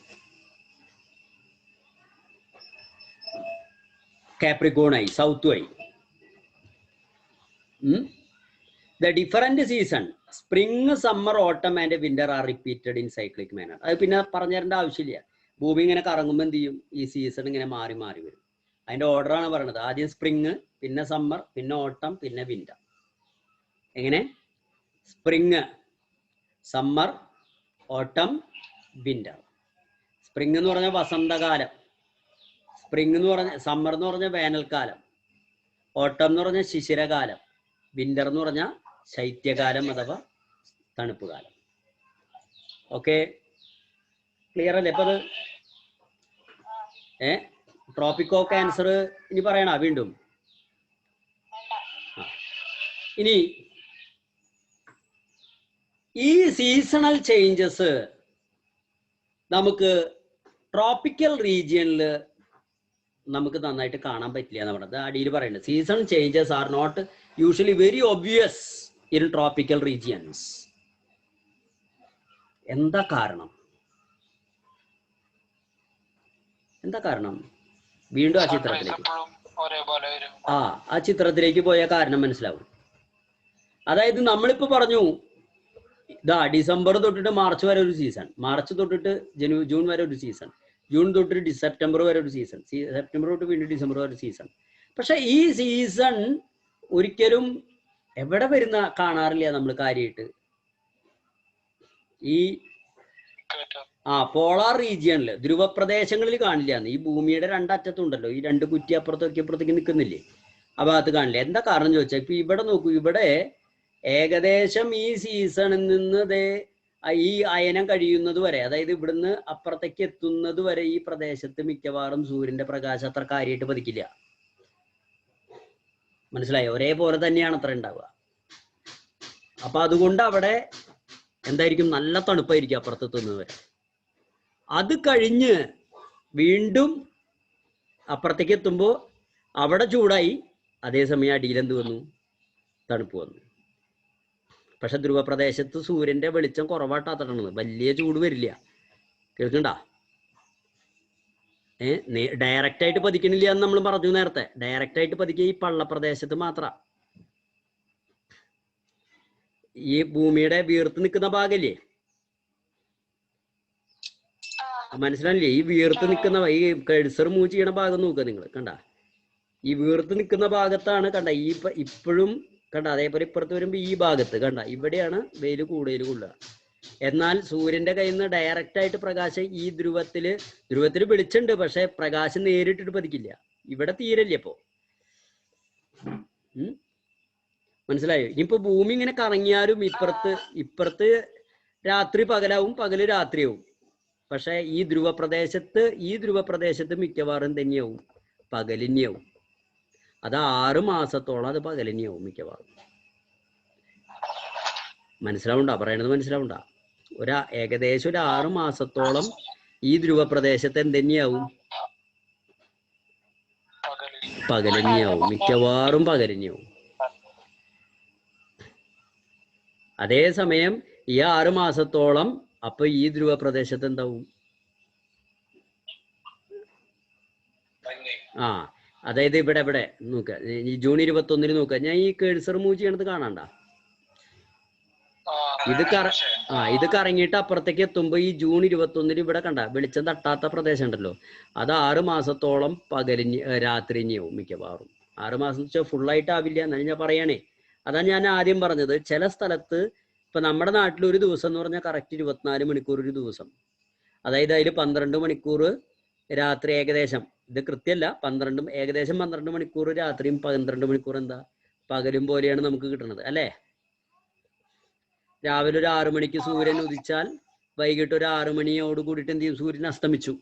കാപ്രിക്കോണായി, സൗത്തുമായി. The different season, spring, summer, autumn and winter are repeated in cyclic manner. അത് പിന്നെ പറഞ്ഞു തരേണ്ട ആവശ്യമില്ല. ഭൂമി ഇങ്ങനെ കറങ്ങുമ്പോൾ എന്ത് ചെയ്യും, ഈ സീസൺ ഇങ്ങനെ മാറി മാറി വരും. അതിന്റെ ഓർഡറാണ് പറയണത്. ആദ്യം സ്പ്രിങ്, പിന്നെ സമ്മർ, പിന്നെ ഓട്ടം, പിന്നെ വിന്റർ. എങ്ങനെ? സ്പ്രിങ്, സമ്മർ, ഓട്ടം, വിന്റർ. സ്പ്രിങ് എന്ന് പറഞ്ഞാൽ വസന്തകാലം, സ്പ്രിങ് എന്ന് പറഞ്ഞ, സമ്മർ എന്ന് പറഞ്ഞാൽ വേനൽക്കാലം, ഓട്ടം എന്ന് പറഞ്ഞാൽ ശിശിരകാലം, വിന്റർ എന്ന് പറഞ്ഞാൽ ശൈത്യകാലം അഥവാ തണുപ്പ് കാലം. ഓക്കെ, ക്ലിയർ അല്ലേ? ഇപ്പൊ അത് ട്രോപ്പിക് ഓഫ് ക്യാൻസർ ഇനി പറയണ വീണ്ടും. ഇനി ഈ സീസണൽ ചേഞ്ചസ് നമുക്ക് ട്രോപ്പിക്കൽ റീജിയനിൽ നമുക്ക് നന്നായിട്ട് കാണാൻ പറ്റില്ല എന്ന് പറഞ്ഞത് അടിയിൽ പറയുന്നത്. Season changes are not usually very obvious in tropical regions. എന്താ കാരണം? വീണ്ടും ആ ചിത്രത്തിലേക്ക് പോയ കാരണം മനസ്സിലാവും. അതായത് നമ്മളിപ്പോ പറഞ്ഞു ഡിസംബർ തൊട്ടിട്ട് മാർച്ച് വരെ ഒരു സീസൺ, മാർച്ച് തൊട്ടിട്ട് ജൂൺ വരെ ഒരു സീസൺ, ജൂൺ തൊട്ടിട്ട് സെപ്റ്റംബർ വരെ ഒരു സീസൺ, സെപ്റ്റംബർ തൊട്ട് വീണ്ടും ഡിസംബർ വരെ ഒരു സീസൺ. പക്ഷെ ഈ സീസൺ ഒരിക്കലും എവിടെ വരുന്ന കാണാറില്ല നമ്മൾ കാര്യമായിട്ട്. ഈ പോളാർ റീജിയണിൽ, ധ്രുവപ്രദേശങ്ങളിൽ കാണില്ല. ഈ ഭൂമിയുടെ രണ്ടറ്റത്തുണ്ടല്ലോ, ഈ രണ്ട് കുറ്റി അപ്പുറത്തേക്ക് നിൽക്കുന്നില്ലേ, ആ ഭാഗത്ത് കാണില്ല. എന്താ കാരണം ചോദിച്ചാൽ, ഇപ്പൊ ഇവിടെ നോക്കൂ, ഇവിടെ ഏകദേശം ഈ സീസണിൽ നിന്ന് ഈ അയനം കഴിയുന്നത് വരെ, അതായത് ഇവിടുന്ന് അപ്പുറത്തേക്ക് എത്തുന്നത് വരെ ഈ പ്രദേശത്ത് മിക്കവാറും സൂര്യന്റെ പ്രകാശം അത്ര കാര്യമായിട്ട് പതിക്കില്ല. മനസ്സിലായോ? ഒരേപോലെ തന്നെയാണ് അത്ര ഉണ്ടാവുക. അപ്പൊ അതുകൊണ്ട് അവിടെ എന്തായിരിക്കും, നല്ല തണുപ്പായിരിക്കും അപ്പുറത്തെത്തുന്നത് വരെ. അത് കഴിഞ്ഞ് വീണ്ടും അപ്പുറത്തേക്ക് എത്തുമ്പോൾ അവിടെ ചൂടായി, അതേസമയം അടിയിൽ എന്ത് വന്നു, തണുപ്പ് വന്നു. പക്ഷെ ധ്രുവപ്രദേശത്ത് സൂര്യന്റെ വെളിച്ചം കുറവായിട്ടാ തട്ടണത്, വലിയ ചൂട് വരില്ല. കേൾക്കണ്ട? ഡയറക്റ്റ് ആയിട്ട് പതിക്കണില്ല എന്ന് നമ്മൾ പറഞ്ഞു നേരത്തെ. ഡയറക്റ്റ് ആയിട്ട് പതിക്കുക ഈ പള്ളപ്രദേശത്ത് മാത്രം. ഈ ഭൂമിയുടെ വീർത്ത് നിൽക്കുന്ന ഭാഗല്ലേ, മനസ്സിലായില്ലേ? ഈ വീർത്ത് നിൽക്കുന്ന, ഈ കഴ്സർ മൂവ് ചെയ്യണ ഭാഗം നോക്കുക നിങ്ങൾ. കണ്ട, ഈ വീർത്ത് നിൽക്കുന്ന ഭാഗത്താണ് കണ്ട ഈ ഇപ്പോഴും കണ്ട. അതേപോലെ ഇപ്പുറത്ത് വരുമ്പോ ഈ ഭാഗത്ത് കണ്ട, ഇവിടെയാണ് വെയിൽ കൂടുതൽ കൊള്ളുക. എന്നാൽ സൂര്യന്റെ കയ്യിൽ നിന്ന് ഡയറക്റ്റ് ആയിട്ട് പ്രകാശം ഈ ധ്രുവത്തില് വെളിച്ചുണ്ട്, പക്ഷെ പ്രകാശം നേരിട്ടിട്ട് പതിക്കില്ല. ഇവിടെ തീരല്ലേ അപ്പോ. മനസ്സിലായോ? ഇനിയിപ്പോ ഭൂമി ഇങ്ങനെ കറങ്ങിയാലും ഇപ്പുറത്ത് രാത്രി പകലാവും, പകല് രാത്രിയാവും. പക്ഷെ ഈ ധ്രുവപ്രദേശത്ത് മിക്കവാറും തന്നെയാവും പകലിനെയാവും. അത് 6 മാസത്തോളം അത് പകലിനെയാവും മിക്കവാറും. മനസ്സിലാവുണ്ടാ പറയണത്? മനസ്സിലാവുണ്ടാ? ഏകദേശം ഒരു 6 മാസത്തോളം ഈ ധ്രുവപ്രദേശത്ത് എന്തെന്നെയാവും? പകലിനെയാവും, മിക്കവാറും പകലിനെയാവും. അതേസമയം ഈ 6 മാസത്തോളം അപ്പൊ ഈ ധ്രുവപ്രദേശത്ത് എന്താവും? അതായത് ഇവിടെ നോക്ക, ഈ ജൂൺ 21 നോക്ക. ഞാൻ ഈ കേഴ്സർ മൂവ് ചെയ്യണത് കാണാണ്ട. ഇത് കറങ്ങിയിട്ട് അപ്പുറത്തേക്ക് എത്തുമ്പോ ഈ ജൂൺ 21 ഇവിടെ കണ്ട വെളിച്ചം തട്ടാത്ത പ്രദേശം ഉണ്ടല്ലോ, അത് 6 മാസത്തോളം രാത്രിനെയാവും മിക്കവാറും. 6 മാസം വെച്ചാൽ ഫുള്ളായിട്ടാവില്ല എന്നാണ് ഞാൻ പറയണേ. അതാണ് ഞാൻ ആദ്യം പറഞ്ഞത്. ചില സ്ഥലത്ത് ഇപ്പൊ നമ്മുടെ നാട്ടിൽ ഒരു ദിവസം എന്ന് പറഞ്ഞാൽ കറക്റ്റ് 24 മണിക്കൂർ ഒരു ദിവസം. അതായത് അതിൽ 12 മണിക്കൂർ രാത്രി ഏകദേശം, ഇത് കൃത്യമല്ല, ഏകദേശം 12 മണിക്കൂർ രാത്രിയും 12 മണിക്കൂർ എന്താ പകലും പോലെയാണ് നമുക്ക് കിട്ടുന്നത് അല്ലേ? രാവിലെ ഒരു 6 മണിക്ക് സൂര്യൻ ഉദിച്ചാൽ വൈകിട്ട് ഒരു 6 മണിയോട് കൂടിയിട്ട് എന്ത് ചെയ്യും? സൂര്യൻ അസ്തമിച്ചു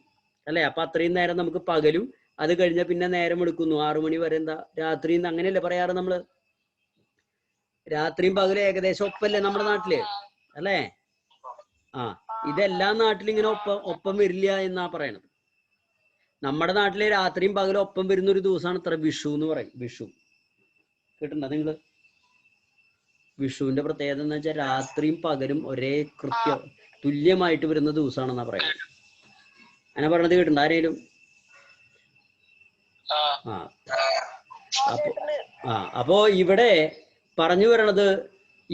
അല്ലെ? അപ്പൊ അത്രയും നേരം നമുക്ക് പകലും, അത് കഴിഞ്ഞാൽ പിന്നെ നേരം എടുക്കുന്നു 6 മണി വരെ എന്താ രാത്രി. അങ്ങനെയല്ലേ പറയാറ് നമ്മള്? രാത്രിയും പകലും ഏകദേശം ഒപ്പല്ലേ നമ്മുടെ നാട്ടില് അല്ലേ? ഇതെല്ലാ നാട്ടിലും ഇങ്ങനെ ഒപ്പം വരില്ല എന്നാ പറയണത്. നമ്മുടെ നാട്ടിലെ രാത്രിയും പകലും ഒപ്പം വരുന്ന ഒരു ദിവസമാണ് ഇത്ര വിഷു എന്ന് പറയും. വിഷു കേട്ടിട്ടുണ്ടോ നിങ്ങള്? വിഷുവിന്റെ പ്രത്യേകത എന്ന് വെച്ചാൽ രാത്രിയും പകലും ഒരേ തുല്യമായിട്ട് വരുന്ന ദിവസമാണെന്നാ പറയുന്നത്. അങ്ങനെ പറഞ്ഞത് കേട്ടിട്ടുണ്ടോ ആരേലും? അപ്പോ ഇവിടെ പറഞ്ഞു വരണത്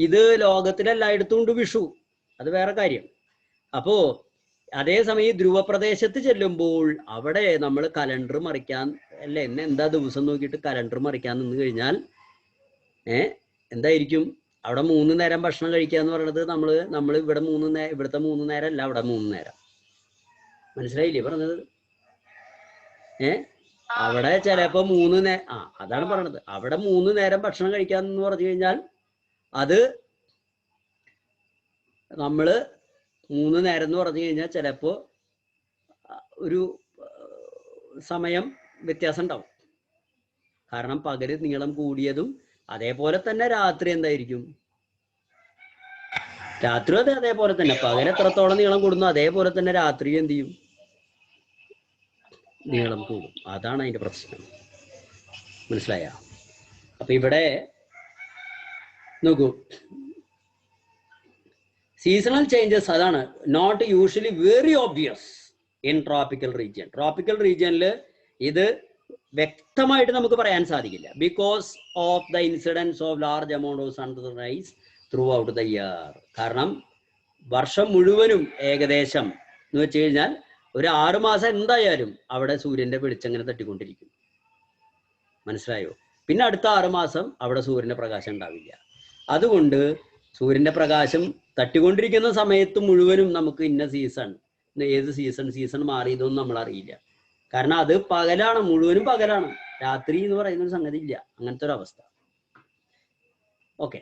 ഇത് ലോകത്തിലെല്ലായിടത്തും ഉണ്ട് വിഷു, അത് വേറെ കാര്യം. അപ്പോ അതേസമയം ധ്രുവപ്രദേശത്ത് ചെല്ലുമ്പോൾ അവിടെ നമ്മൾ കലണ്ടർ മറിക്കാൻ അല്ലെ, എന്താ ദിവസം നോക്കിയിട്ട് കലണ്ടർ മറിക്കാൻ നിന്ന് കഴിഞ്ഞാൽ എന്തായിരിക്കും? അവിടെ 3 നേരം ഭക്ഷണം കഴിക്കുക എന്ന് പറയുന്നത് നമ്മൾ ഇവിടുത്തെ 3 നേരം അല്ല, അവിടെ 3 നേരം. മനസ്സിലായില്ലേ പറഞ്ഞത്? അവിടെ ചിലപ്പോ 3 അതാണ് പറയണത്. അവിടെ 3 നേരം ഭക്ഷണം കഴിക്കാന്ന് പറഞ്ഞു കഴിഞ്ഞാൽ അത് നമ്മള് 3 നേരം എന്ന് പറഞ്ഞു കഴിഞ്ഞാൽ ചിലപ്പോ ഒരു സമയം വ്യത്യാസം ഉണ്ടാവും. കാരണം പകല് നീളം കൂടിയതും അതേപോലെ തന്നെ രാത്രി എന്തായിരിക്കും? രാത്രി അതേപോലെ തന്നെ. പകൽ എത്രത്തോളം നീളം കൂടുന്നു അതേപോലെ തന്നെ രാത്രി എന്ത് ചെയ്യും? നീളം കൂടും. അതാണ് അതിന്റെ പ്രശ്നം. മനസ്സിലായ? അപ്പൊ ഇവിടെ നോക്കൂ, സീസണൽ ചേഞ്ചസ് അതാണ് not usually very obvious in tropical region. Tropical റീജിയനിൽ ഇത് വ്യക്തമായിട്ട് നമുക്ക് പറയാൻ സാധിക്കില്ല. Because of the incidence of large amount of sunrise throughout the year. കാരണം വർഷം മുഴുവനും ഏകദേശം എന്ന് വെച്ച് കഴിഞ്ഞാൽ ഒരു 6 മാസം എന്തായാലും അവിടെ സൂര്യന്റെ വെളിച്ചം ഇങ്ങനെ തട്ടിക്കൊണ്ടിരിക്കും. മനസ്സിലായോ? പിന്നെ അടുത്ത 6 മാസം അവിടെ സൂര്യന്റെ പ്രകാശം ഉണ്ടാവില്ല. അതുകൊണ്ട് സൂര്യന്റെ പ്രകാശം തട്ടിക്കൊണ്ടിരിക്കുന്ന സമയത്ത് മുഴുവനും നമുക്ക് ഇന്ന സീസൺ, ഏത് സീസൺ മാറിയതൊന്നും നമ്മൾ അറിയില്ല. കാരണം അത് പകലാണ്, മുഴുവനും പകലാണ്. രാത്രി എന്ന് പറയുന്ന ഒരു സംഗതി ഇല്ല. അങ്ങനത്തെ ഒരു അവസ്ഥ. Okay,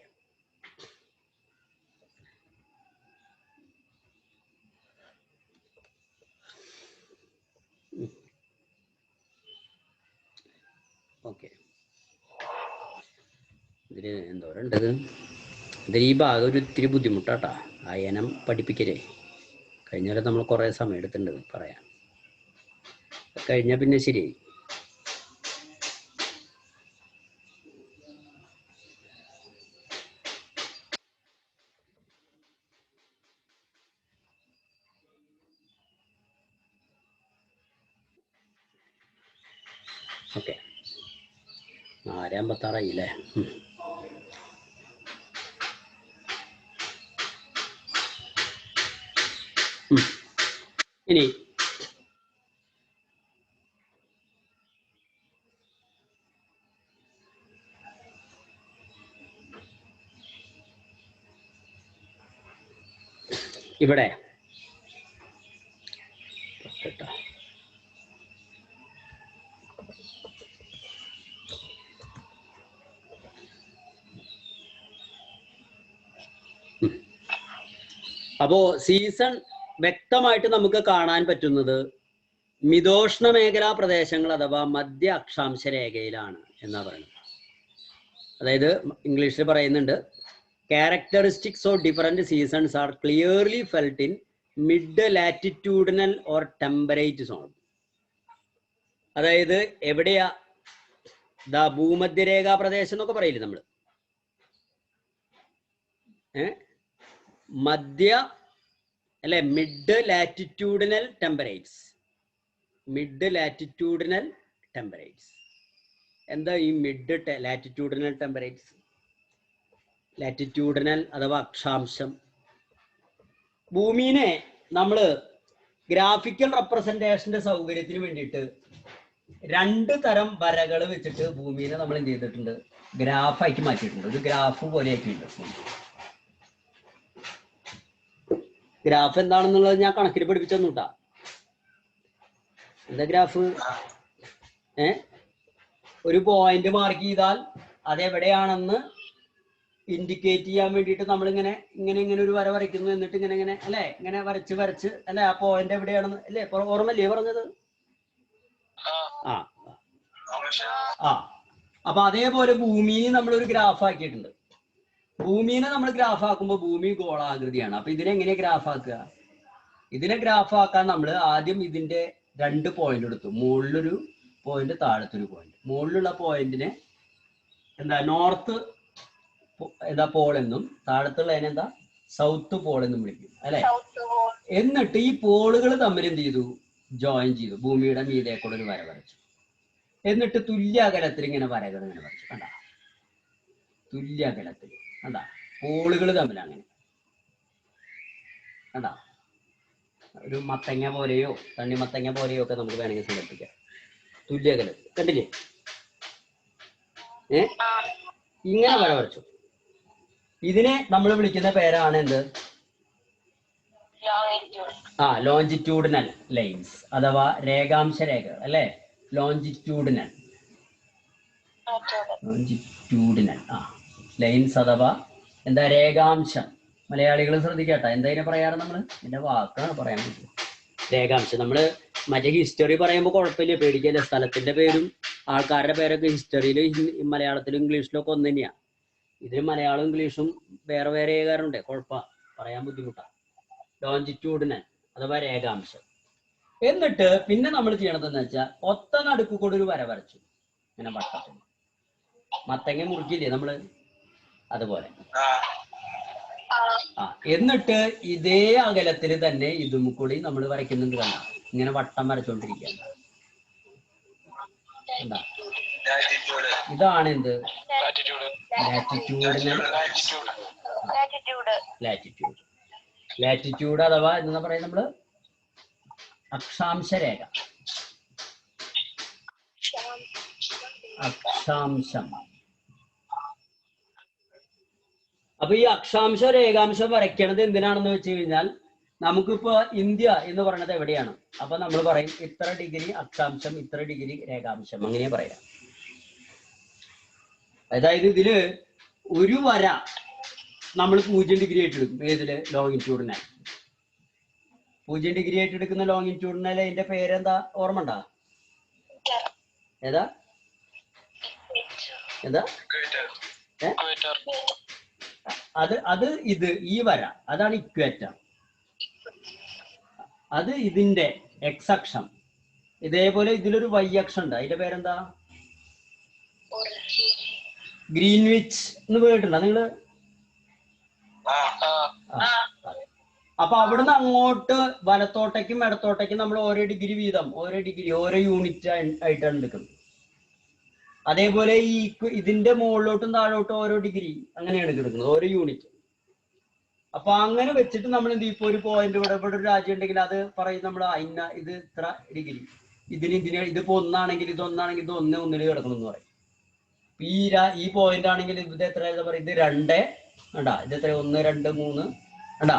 okay. ഇതില് എന്തോരണ്ടത്? ഇതിൽ ഈ ഭാഗം ഒരു ഇത്തിരി ബുദ്ധിമുട്ടാട്ടാ, അയനം പഠിപ്പിക്കലേ. കഴിഞ്ഞാൽ നമ്മൾ കുറേ സമയം എടുത്തിട്ടുണ്ട് പറയാൻ. കഴിഞ്ഞാൽ പിന്നെ ശരിയായി. ഓക്കെ, 4:56 അല്ലേ? ഇനി ഇവിടെ അപ്പോ സീസൺ വ്യക്തമായിട്ട് നമുക്ക് കാണാൻ പറ്റുന്നത് മിതോഷ്ണ മേഖലാ പ്രദേശങ്ങൾ അഥവാ മധ്യ അക്ഷാംശ രേഖയിലാണ് എന്നാ പറയുന്നത്. അതായത് ഇംഗ്ലീഷിൽ പറയുന്നുണ്ട്, characteristics of different seasons R clearly felt in mid latitudinal or temperate zone. അതായത് എവിടെയാ ഭൂമധ്യരേഖാ പ്രദേശം എന്നൊക്കെ പറയില്ലേ നമ്മള്, മധ്യ അല്ലെ, മിഡ് ലാറ്റിറ്റ്യൂഡിനൽ ടെമ്പറേറ്റ്സ്. മിഡ് ലാറ്റിറ്റ്യൂഡിനൽ ടെമ്പറേറ്റ്സ് എന്താ ഈ മിഡ് ലാറ്റിറ്റ്യൂഡിനൽ ടെമ്പറേറ്റ്സ്? ലാറ്റിറ്റ്യൂഡിനൽ അഥവാ അക്ഷാംശം. ഭൂമിനെ നമ്മള് ഗ്രാഫിക്കൽ റെപ്രസെന്റേഷന്റെ സൗകര്യത്തിന് വേണ്ടിയിട്ട് 2 തരം വരകൾ വെച്ചിട്ട് ഭൂമിനെ നമ്മൾ എന്ത് ചെയ്തിട്ടുണ്ട്? ഗ്രാഫായിട്ട് മാറ്റിയിട്ടുണ്ട്. ഒരു ഗ്രാഫ് പോലെ ആക്കിയിട്ടുണ്ട്. ഗ്രാഫ് എന്താണെന്നുള്ളത് ഞാൻ കണക്കിൽ പഠിപ്പിച്ചു തന്നുട്ടാ. എന്താ ഗ്രാഫ്? ഒരു പോയിന്റ് മാർക്ക് ചെയ്താൽ അതെവിടെയാണെന്ന് ഇൻഡിക്കേറ്റ് ചെയ്യാൻ വേണ്ടിയിട്ട് നമ്മൾ ഇങ്ങനെ ഒരു വര വരയ്ക്കുന്നു. എന്നിട്ട് ഇങ്ങനെ അല്ലെ, ഇങ്ങനെ വരച്ച് അല്ലെ ആ പോയിന്റ് എവിടെയാണെന്ന് അല്ലേ, ഓർമ്മല്ലേ പറഞ്ഞത്? അപ്പൊ അതേപോലെ ഭൂമിയെ നമ്മളൊരു ഗ്രാഫ് ആക്കിയിട്ടുണ്ട്. ഭൂമിനെ നമ്മൾ ഗ്രാഫ് ആക്കുമ്പോൾ ഭൂമി ഗോളാകൃതിയാണ്. അപ്പൊ ഇതിനെങ്ങനെ ഗ്രാഫ് ആക്കുക? ഇതിനെ ഗ്രാഫ് ആക്കാൻ നമ്മൾ ആദ്യം ഇതിന്റെ 2 പോയിന്റ് എടുത്തു. മുകളിലൊരു പോയിന്റ്, താഴത്തൊരു പോയിന്റ്. മുകളിലുള്ള പോയിന്റിനെ എന്താ നോർത്ത് പോൾ എന്നും താഴത്തുള്ളതിനെ എന്താ സൗത്ത് പോൾ എന്നും വിളിക്കും അല്ലെ. എന്നിട്ട് ഈ പോളുകൾ തമ്മിൽ എന്ത് ചെയ്തു? ജോയിൻ ചെയ്തു. ഭൂമിയുടെ മീതെ കൂടെ ഒരു വര വരച്ചു. എന്നിട്ട് തുല്യ അകലത്തിൽ ഇങ്ങനെ വരകൾ ഇങ്ങനെ വരച്ചു. കണ്ട, തുല്യ അകലത്തിൽ കണ്ട, പോളുകൾ തമ്മിൽ അങ്ങനെ കണ്ട, ഒരു മത്തങ്ങ പോലെയോ തണ്ണിമത്തങ്ങ പോലെയോ ഒക്കെ നമുക്ക് വേണമെങ്കിൽ സങ്കല്പിക്കാം. തുല്യ അകലത്തിൽ കണ്ടില്ലേ? ഇങ്ങനെ വര വരച്ചു. ഇതിനെ നമ്മൾ വിളിക്കുന്ന പേരാണ് എന്ത്? ലോഞ്ചിറ്റ്യൂഡിനൽ ലൈൻസ് അഥവാ രേഖാംശ രേഖകൾ അല്ലെ. ലോഞ്ചിറ്റ്യൂഡിനൽ ലൈൻസ് അഥവാ എന്താ? രേഖാംശം. മലയാളികൾ ശ്രദ്ധിക്കട്ടെ, എന്താ ഇതിനെ പറയാറ്? നമ്മള് ഇതിന്റെ വാക്കാണ് പറയാൻ പറ്റും. രേഖാംശം. നമ്മള് മറ്റേ ഹിസ്റ്ററി പറയുമ്പോൾ കുഴപ്പമില്ല, പേടിക്കല്ലേ. സ്ഥലത്തിന്റെ പേരും ആൾക്കാരുടെ പേരൊക്കെ ഹിസ്റ്ററിയിൽ മലയാളത്തിലും ഇംഗ്ലീഷിലും ഒക്കെ ഒന്ന് തന്നെയാ. ഇതിന് മലയാളവും ഇംഗ്ലീഷും വേറെ വേറെ ഏകാറുണ്ട്, പറയാൻ ബുദ്ധിമുട്ടാണ്. ലോഞ്ചിറ്റ്യൂഡിനൽ അഥവാ രേഖാംശം. എന്നിട്ട് പിന്നെ നമ്മൾ ചെയ്യണതെന്ന് വെച്ചാൽ ഒത്ത നടുക്ക് കൂടെ ഒരു വര വരച്ചു. ഇങ്ങനെ വട്ടത്തിൽ മത്തങ്ങ മുറിക്കില്ലേ നമ്മള്, അതുപോലെ. എന്നിട്ട് ഇതേ അകലത്തിൽ തന്നെ ഇതും കൂടി നമ്മൾ വരയ്ക്കുന്നുണ്ട്. കണ്ട, ഇങ്ങനെ വട്ടം വരച്ചോണ്ടിരിക്കുക. എന്താ ഇതാണ് എന്ത്? ലാറ്റിറ്റ്യൂഡ് അഥവാ എന്താ പറയുക നമ്മള്? അക്ഷാംശ രേഖ. അക്ഷാംശം. അപ്പൊ ഈ അക്ഷാംശ രേഖാംശം വരയ്ക്കണത് എന്തിനാണെന്ന് വെച്ച് കഴിഞ്ഞാൽ, നമുക്കിപ്പോ ഇന്ത്യ എന്ന് പറയുന്നത് എവിടെയാണ്? അപ്പൊ നമ്മൾ പറയും ഇത്ര ഡിഗ്രി അക്ഷാംശം, ഇത്ര ഡിഗ്രി രേഖാംശം, അങ്ങനെ പറയാം. അതായത് ഇതില് ഒരു വര നമ്മൾ 0 ഡിഗ്രി ആയിട്ട് എടുക്കും. ഏതില്? ലോങ്ങിറ്റ്യൂഡിനൽ. 0 ഡിഗ്രി ആയിട്ട് എടുക്കുന്ന ലോങ്ങിറ്റ്യൂഡിനൽ അതിന്റെ പേരെന്താ? ഓർമ്മ ഉണ്ടാ? ഏതാ? അത് ഇത് ഈ വര അതാണ് ഇക്വേറ്റർ. അത് ഇതിന്റെ എക്സ് അക്ഷം. ഇതേപോലെ ഇതിലൊരു വൈ അക്ഷം ഉണ്ട്, അതിന്റെ പേരെന്താ? ഗ്രീൻവിച്ച് എന്ന് കേട്ടിട്ടുണ്ടോ നിങ്ങള്? അപ്പൊ അവിടുന്ന് അങ്ങോട്ട് വലത്തോട്ടേക്കും ഇടത്തോട്ടേക്കും നമ്മൾ ഓരോ ഡിഗ്രി വീതം, ഓരോ യൂണിറ്റ് ആയിട്ടാണ് എടുക്കുന്നത്. അതേപോലെ ഈ ഇതിന്റെ മുകളിലോട്ടും താഴോട്ടും ഓരോ ഡിഗ്രി അങ്ങനെയാണ് കിടക്കുന്നത്, ഓരോ യൂണിറ്റ്. അപ്പൊ അങ്ങനെ വെച്ചിട്ട് നമ്മൾ എന്ത് ചെയ്യും, ഇപ്പൊ ഒരു പോയിന്റ് ഇവിടെ ഒരു രാജ്യം ഉണ്ടെങ്കിൽ അത് പറയും നമ്മൾ ഇന്ന ഇത് ഇത്ര ഡിഗ്രി, ഇതിപ്പോ ഒന്നാണെങ്കിൽ ഇത് 1 കിടക്കണം എന്ന് പറയും. ഈ പോയിന്റ് ആണെങ്കിൽ ഇത് എത്ര പറയും, ഇത് 2 കണ്ടാ, ഇത് എത്ര 1 2 3 കണ്ടാ,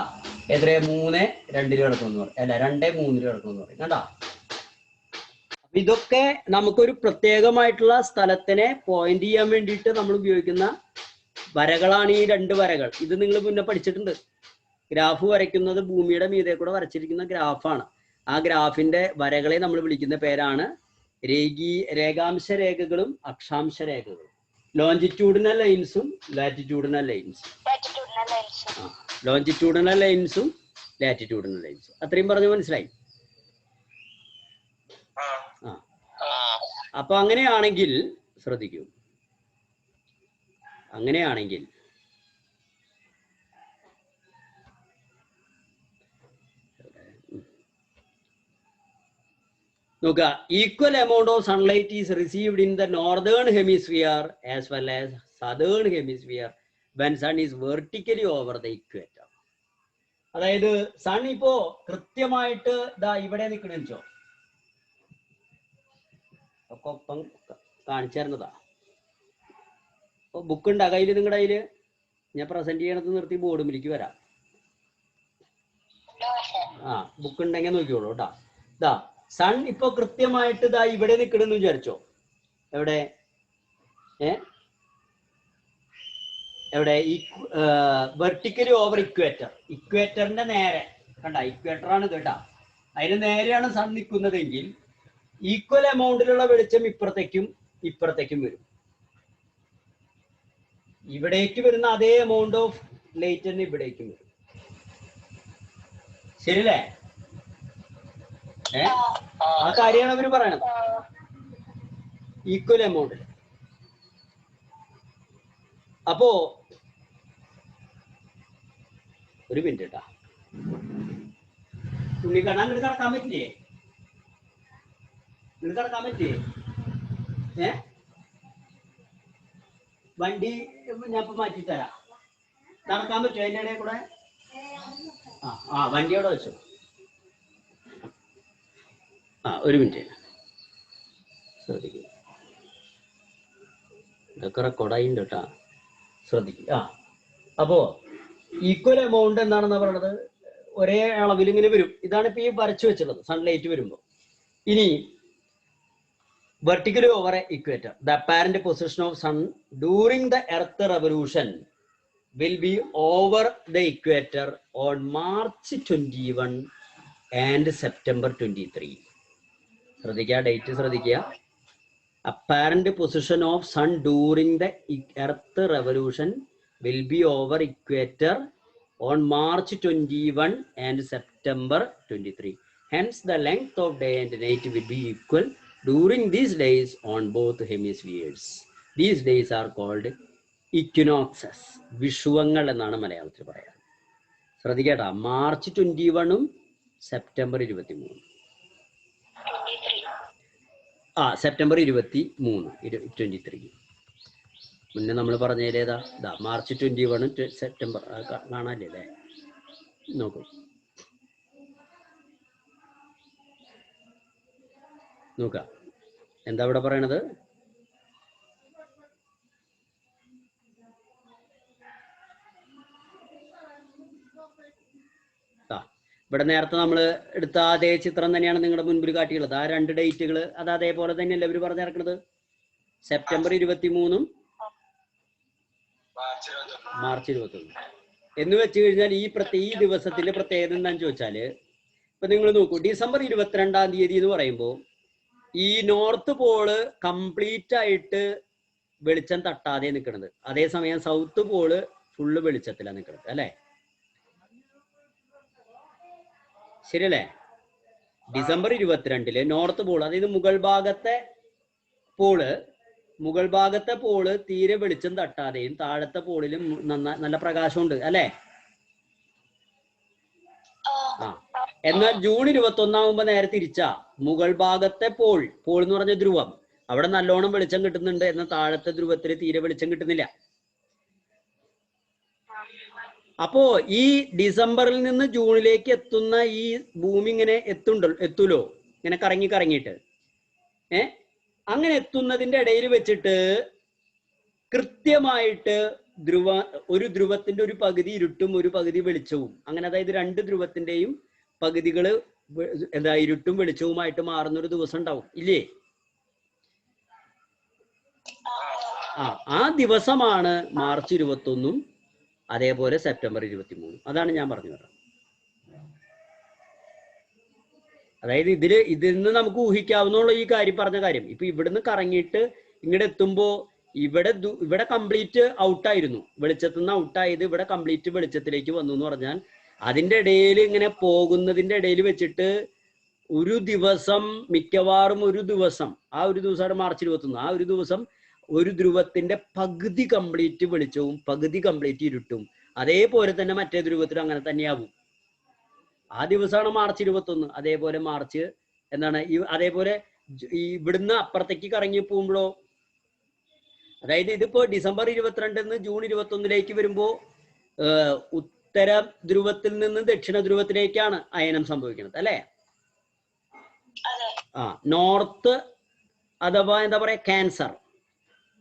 എത്ര 3 2 കിടക്കണം എന്ന് പറയും, അല്ല 2 3 കിടക്കണം എന്ന് പറയും കണ്ടാ. ഇതൊക്കെ നമുക്കൊരു പ്രത്യേകമായിട്ടുള്ള സ്ഥലത്തിനെ പോയിന്റ് ചെയ്യാൻ വേണ്ടിയിട്ട് നമ്മൾ ഉപയോഗിക്കുന്ന വരകളാണ് ഈ 2 വരകൾ. ഇത് നിങ്ങൾ മുന്നേ പഠിച്ചിട്ടുണ്ട്. ഗ്രാഫ് വരയ്ക്കുന്നത് ഭൂമിയുടെ മീതെ കൂടെ വരച്ചിരിക്കുന്ന ഗ്രാഫാണ്. ആ ഗ്രാഫിന്റെ വരകളെ നമ്മൾ വിളിക്കുന്ന പേരാണ് രേഖാംശ രേഖകളും അക്ഷാംശ രേഖകളും. ലോഞ്ചിറ്റ്യൂഡിനൽ ലൈൻസും ലാറ്റിറ്റ്യൂഡിനൽ ലൈൻസും. ലോഞ്ചിറ്റ്യൂഡിനൽ ലൈൻസും ലാറ്റിറ്റ്യൂഡിനൽ ലൈൻസും. അത്രയും പറഞ്ഞു മനസ്സിലായി? അപ്പൊ അങ്ങനെയാണെങ്കിൽ ശ്രദ്ധിക്കൂ, അങ്ങനെയാണെങ്കിൽ നോക്കുക, equal amount of sunlight is received in the northern hemisphere as well as southern hemisphere when sun is vertically over the equator. അതായത് സൺ ഇപ്പോ കൃത്യമായിട്ട് ദാ ഇവിടെ നിൽക്കണെന്ന് വെച്ചോ, ഒക്കെ ഒപ്പം കാണിച്ചു തരുന്നതാ. ബുക്ക് ഉണ്ടാ കയ്യിൽ, നിങ്ങളുടെ കയ്യില്? ഞാൻ പ്രസന്റ് ചെയ്യണത് നിർത്തി ബോർഡുമിലേക്ക് വരാം. ബുക്ക് ഉണ്ടെങ്കിൽ നോക്കിയോളൂ കേട്ടാ. ഇതാ സൺ ഇപ്പൊ കൃത്യമായിട്ട് ഇതാ ഇവിടെ നിൽക്കണെന്ന് വിചാരിച്ചോ. എവിടെ എവിടെ വെർട്ടിക്കലി ഓവർ ഇക്വേറ്റർ. ഇക്വേറ്ററിന്റെ നേരെ കണ്ട, ഇക്വേറ്റർ ആണ് കേട്ടാ, അതിന് നേരെയാണ് സൺ നിൽക്കുന്നതെങ്കിൽ ഈക്വൽ എമൗണ്ടിലുള്ള വെളിച്ചം ഇപ്പുറത്തേക്കും വരും. ഇവിടേക്ക് വരുന്ന അതേ എമൗണ്ട് ഓഫ് ലൈറ്റ് തന്നെ ഇവിടേക്കും വരും. ശരിയല്ലേ? ആ കാര്യമാണ് അവര് പറയണത്, ഈക്വൽ എമൗണ്ടിൽ. അപ്പോ ഒരു മിനിറ്റ് കേട്ടാ, ഉണ്ണി കാണാൻ കിടക്കാൻ പറ്റില്ലേ? കിടക്കാൻ പറ്റില്ലേ? വണ്ടി ഞാൻ ഇപ്പൊ മാറ്റി തരാം. നടക്കാൻ പറ്റുമോ അതിൻ്റെ ഇടയിൽ കൂടെ? വണ്ടിയോടെ വെച്ചു. ഒരു മിനിറ്റ് ശ്രദ്ധിക്കുക, ഇതൊക്കെ റെക്കോർഡായിട്ടുണ്ട് കേട്ടാ, ശ്രദ്ധിക്കുക. അപ്പോ ഈക്വൽ എമൗണ്ട് എന്താണെന്നാ പറയണത്, ഒരേ അളവിൽ ഇങ്ങനെ വരും. ഇതാണ് ഇപ്പൊ ഈ വരച്ചു വെച്ചുള്ളത് സൺലൈറ്റ് വരുമ്പോ. ഇനി vertically over equator, the apparent position of sun during the earth revolution will be over the equator on March 21 and September 23. ശ്രദ്ധിക്കുക, ഡേറ്റ് ശ്രദ്ധിക്കുക. apparent position of sun during the earth revolution will be over equator on March 21 and September 23. Hence the length of day and night will be equal during these days on both hemispheres. These days are called equinoxes. വിഷുവങ്ങൾ എന്നാണ് മലയാളത്തിൽ പറയാറ്. ശ്രദ്ധിക്കട്ടാ, മാർച്ച് 21 സെപ്റ്റംബർ 23. സെപ്റ്റംബർ 23 മുന്നേ നമ്മൾ പറഞ്ഞതിലേതാ? മാർച്ച് 21 സെപ്റ്റംബർ കാണാല്ലേ അല്ലേ? നോക്കൂ, നോക്ക എന്താ ഇവിടെ പറയണത്? ഇവിടെ നേരത്തെ നമ്മൾ എടുത്ത അതേ ചിത്രം തന്നെയാണ് നിങ്ങളുടെ മുൻപിൽ കാട്ടിയുള്ളത്. ആ 2 ഡേറ്റുകൾ അത് അതേപോലെ തന്നെയല്ലേ ഇവർ പറഞ്ഞിറക്കുന്നത്? സെപ്റ്റംബർ 23 മാർച്ച് 21 എന്ന് വെച്ച് കഴിഞ്ഞാൽ ഈ ദിവസത്തിന്റെ പ്രത്യേകത എന്താണെന്ന് ചോദിച്ചാല്, ഇപ്പൊ നിങ്ങൾ നോക്കൂ, ഡിസംബർ 22-ാം തീയതി എന്ന് പറയുമ്പോൾ ഈ നോർത്ത് പോള് കംപ്ലീറ്റ് ആയിട്ട് വെളിച്ചം തട്ടാതെ നിൽക്കുന്നത്, അതേസമയം സൗത്ത് പോള് ഫുള്ള് വെളിച്ചത്തിലാണ് നിൽക്കുന്നത് അല്ലെ? ശരിയല്ലേ? ഡിസംബർ 22-ല് നോർത്ത് പോള്, അതായത് മുകൾ ഭാഗത്തെ പോള് തീരെ വെളിച്ചം തട്ടാതെയും താഴത്തെ പോളിലും നല്ല പ്രകാശമുണ്ട് അല്ലെ? എന്നാൽ ജൂൺ 21 ആകുമ്പോ നേരെ തിരിച്ചാ, മുകൾ ഭാഗത്തെ പോൾ എന്ന് പറഞ്ഞ ധ്രുവം അവിടെ നല്ലോണം വെളിച്ചം കിട്ടുന്നുണ്ട്, എന്നാൽ താഴത്തെ ധ്രുവത്തിൽ തീരെ വെളിച്ചം കിട്ടുന്നില്ല. അപ്പോ ഈ ഡിസംബറിൽ നിന്ന് ജൂണിലേക്ക് എത്തുന്ന ഈ ഭൂമി ഇങ്ങനെ എത്തൂലോ, ഇങ്ങനെ കറങ്ങിയിട്ട് അങ്ങനെ എത്തുന്നതിന്റെ ഇടയിൽ വെച്ചിട്ട് കൃത്യമായിട്ട് ഒരു ധ്രുവത്തിന്റെ ഒരു പകുതി ഇരുട്ടും ഒരു പകുതി വെളിച്ചവും, അങ്ങനെ അതായത് രണ്ട് ധ്രുവത്തിന്റെയും പകുതികള് ഇരുട്ടും വെളിച്ചവുമായിട്ട് മാറുന്ന ഒരു ദിവസം ഉണ്ടാവും ഇല്ലേ? ആ ദിവസമാണ് മാർച്ച് 21 അതേപോലെ സെപ്റ്റംബർ 23. അതാണ് ഞാൻ പറഞ്ഞു വരുന്നത്. അതായത് ഇതിൽ നിന്ന് നമുക്ക് ഊഹിക്കാവുന്നുള്ള ഈ പറഞ്ഞ കാര്യം. ഇപ്പൊ ഇവിടുന്ന് കറങ്ങിയിട്ട് ഇങ്ങോട്ട് എത്തുമ്പോ ഇവിടെ കംപ്ലീറ്റ് ഔട്ടായിരുന്നു, വെളിച്ചത്തിൽ നിന്ന് ഔട്ടായത് ഇവിടെ കംപ്ലീറ്റ് വെളിച്ചത്തിലേക്ക് വന്നു എന്ന് പറഞ്ഞാൽ അതിന്റെ ഇടയിൽ ഇങ്ങനെ പോകുന്നതിന്റെ ഇടയിൽ വെച്ചിട്ട് ഒരു ദിവസം, മിക്കവാറും ഒരു ദിവസം, ആ ഒരു ദിവസമാണ് മാർച്ച് 21, ആ ഒരു ദിവസം ഒരു ധ്രുവത്തിന്റെ പകുതി കംപ്ലീറ്റ് വെളിച്ചവും പകുതി കംപ്ലീറ്റ് ഇരുട്ടും, അതേപോലെ തന്നെ മറ്റേ ധ്രുവത്തിലും അങ്ങനെ തന്നെയാവും. ആ ദിവസമാണ് മാർച്ച് 21. അതേപോലെ മാർച്ച് അതേപോലെ ഇവിടുന്ന് അപ്പുറത്തേക്ക് കറങ്ങി പോകുമ്പോഴോ, അതായത് ഇതിപ്പോ ഡിസംബർ 22 ജൂൺ 21 വരുമ്പോ ഉത്തര ധ്രുവത്തിൽ നിന്ന് ദക്ഷിണ ധ്രുവത്തിലേക്കാണ് അയനം സംഭവിക്കുന്നത് അല്ലെ? നോർത്ത് അഥവാ എന്താ പറയാ ക്യാൻസർ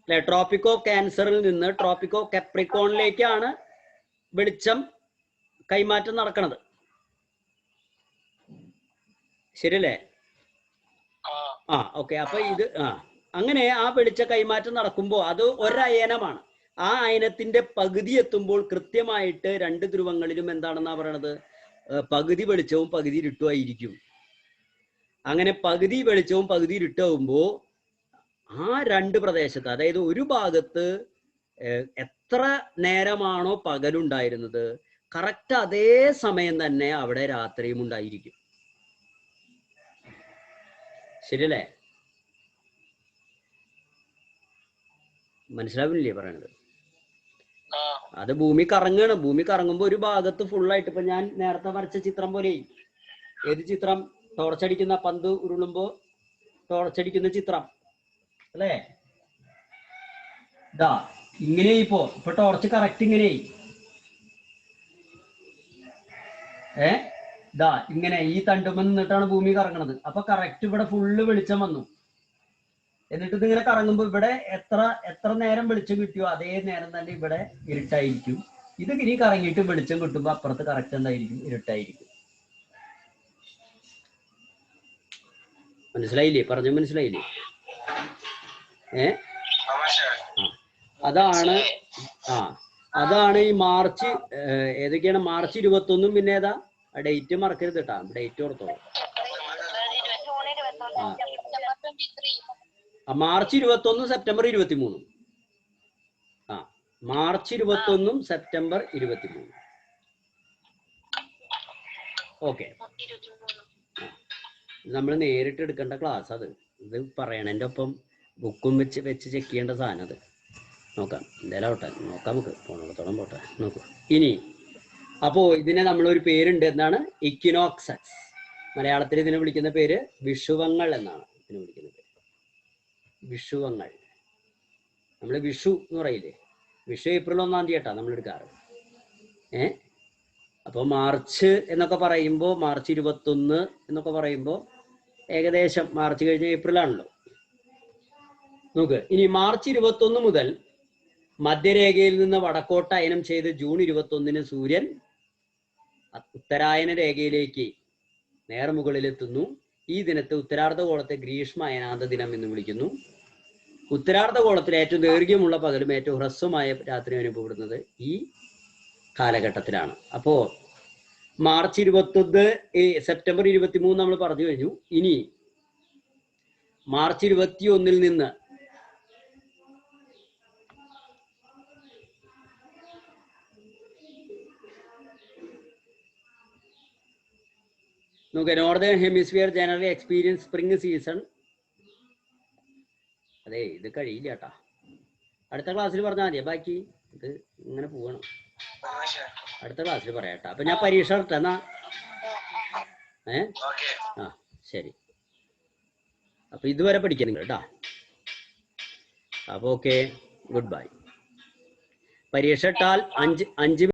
അല്ലെ, ട്രോപ്പിക് ഓഫ് ക്യാൻസറിൽ നിന്ന് ട്രോപ്പിക് ഓഫ് കാപ്രിക്കോണിലേക്കാണ് വെളിച്ചം കൈമാറ്റം നടക്കുന്നത്. ശരിയല്ലേ? ഓക്കെ. അപ്പൊ അങ്ങനെ ആ വെളിച്ച കൈമാറ്റം നടക്കുമ്പോൾ അത് ഒരയനമാണ്. ആ അയനത്തിന്റെ പകുതി എത്തുമ്പോൾ കൃത്യമായിട്ട് രണ്ട് ധ്രുവങ്ങളിലും എന്താണെന്നാ പറയണത്, പകുതി വെളിച്ചവും പകുതി ഇരുട്ടുമായിരിക്കും. അങ്ങനെ പകുതി വെളിച്ചവും പകുതി ഇരുട്ടാവുമ്പോ ആ രണ്ട് പ്രദേശത്ത്, അതായത് ഒരു ഭാഗത്ത് എത്ര നേരമാണോ പകലുണ്ടായിരുന്നത് കറക്റ്റ് അതേ സമയം തന്നെ അവിടെ രാത്രിയും ഉണ്ടായിരിക്കും. ശരിയല്ലേ? മനസ്സിലാവില്ലേ പറയണത്? അത് ഭൂമി കറങ്ങാണ്. ഭൂമി കറങ്ങുമ്പോ ഒരു ഭാഗത്ത് ഫുള്ളായിട്ട്, ഇപ്പൊ ഞാൻ നേരത്തെ വരച്ച ചിത്രം പോലെ, ഏത് ചിത്രം? ടോർച്ചടിക്കുന്ന പന്ത് ഉരുളുമ്പോ ടോർച്ചടിക്കുന്ന ചിത്രം അല്ലേ? ഇങ്ങനെ ഇപ്പൊ ടോർച്ച് കറക്റ്റ് ഇങ്ങനെ ഇങ്ങനെ ഈ തണ്ടുമ്പോ നിന്നിട്ടാണ് ഭൂമി കറങ്ങണത്. അപ്പൊ കറക്റ്റ് ഇവിടെ ഫുള്ള് വെളിച്ചം വന്നു. എന്നിട്ട് ഇതിങ്ങനെ കറങ്ങുമ്പോ ഇവിടെ എത്ര നേരം വെളിച്ചം കിട്ടിയോ അതേ നേരം തന്നെ ഇവിടെ ഇരുട്ടായിരിക്കും. ഇത് ഇനി കറങ്ങിയിട്ട് വെളിച്ചം കിട്ടുമ്പോ അപ്പുറത്ത് കറക്റ്റ് എന്തായിരിക്കും? ഇരുട്ടായിരിക്കും. മനസ്സിലായില്ലേ? പറഞ്ഞു മനസ്സിലായില്ലേ? അതാണ് ഈ മാർച്ച്. ഏതൊക്കെയാണ്? മാർച്ച് 21, പിന്നെ ഏതാ ഡേറ്റ് മറക്കരുത് കേട്ടാ, ഡേറ്റ് ഓർത്തോളൂ. March 21 September 23. March 21 September 23. Okay. നമ്മൾ നേരിട്ട് എടുക്കേണ്ട ക്ലാസ് അത്. ഇത് പറയണതിൻ്റെ ഒപ്പം ബുക്കും വെച്ച് ചെക്ക് ചെയ്യേണ്ട സാധനം അത്. നോക്കാം, എന്തായാലും ആവട്ടെ, നോക്കാം, നമുക്ക് പോണത്തോളം പോട്ടെ, നോക്കൂ. ഇനി അപ്പോ ഇതിനെ നമ്മളൊരു പേരുണ്ട്, എന്താണ്? ഇക്വിനോക്സസ്. മലയാളത്തിൽ ഇതിനെ വിളിക്കുന്ന പേര് വിഷുവങ്ങൾ എന്നാണ് ഇതിനെ വിളിക്കുന്ന പേര്. വിഷുവങ്ങൾ. നമ്മൾ വിഷു എന്ന് പറയില്ലേ? വിഷു ഏപ്രിൽ 1-ാം തീയതി കേട്ടാ നമ്മൾ എടുക്കാറ്. അപ്പോൾ മാർച്ച് എന്നൊക്കെ പറയുമ്പോൾ, മാർച്ച് 21 എന്നൊക്കെ പറയുമ്പോൾ ഏകദേശം മാർച്ച് കഴിഞ്ഞ ഏപ്രിലാണല്ലോ. നോക്ക്, ഇനി മാർച്ച് 21 മുതൽ മധ്യരേഖയിൽ നിന്ന് വടക്കോട്ട് അയനം ചെയ്ത് ജൂൺ 21 സൂര്യൻ ഉത്തരായന രേഖയിലേക്ക് നേർമുകളിലെത്തുന്നു. ഈ ദിനത്തെ ഉത്തരാർദ്ധഗോളത്തെ ഗ്രീഷ്മ അയനാന്ത ദിനം എന്ന് വിളിക്കുന്നു. ഉത്തരാർദ്ധഗോളത്തിൽ ഏറ്റവും ദൈർഘ്യമുള്ള പകലും ഏറ്റവും ഹ്രസ്വമായ രാത്രിയും അനുഭവപ്പെടുന്നത് ഈ കാലഘട്ടത്തിലാണ്. അപ്പോ മാർച്ച് 21, സെപ്റ്റംബർ 23 നമ്മൾ പറഞ്ഞു കഴിഞ്ഞു. ഇനി മാർച്ച് 21 നിന്ന് നോക്കുക, northern hemisphere generally experience spring season. അതെ, ഇത് കഴിയില്ല കേട്ടാ, അടുത്ത ക്ലാസ്സിൽ പറഞ്ഞാൽ മതിയാ, ബാക്കി ഇത് ഇങ്ങനെ പോവണം. അടുത്ത ക്ലാസ്സിൽ പറയാം കേട്ടോ. അപ്പൊ ഞാൻ പരീക്ഷ എന്നാ ശരി. അപ്പൊ ഇതുവരെ പഠിക്കണം കേട്ടാ. അപ്പോൾ ഓക്കെ, ഗുഡ് ബൈ. പരീക്ഷ ഇട്ടാൽ 5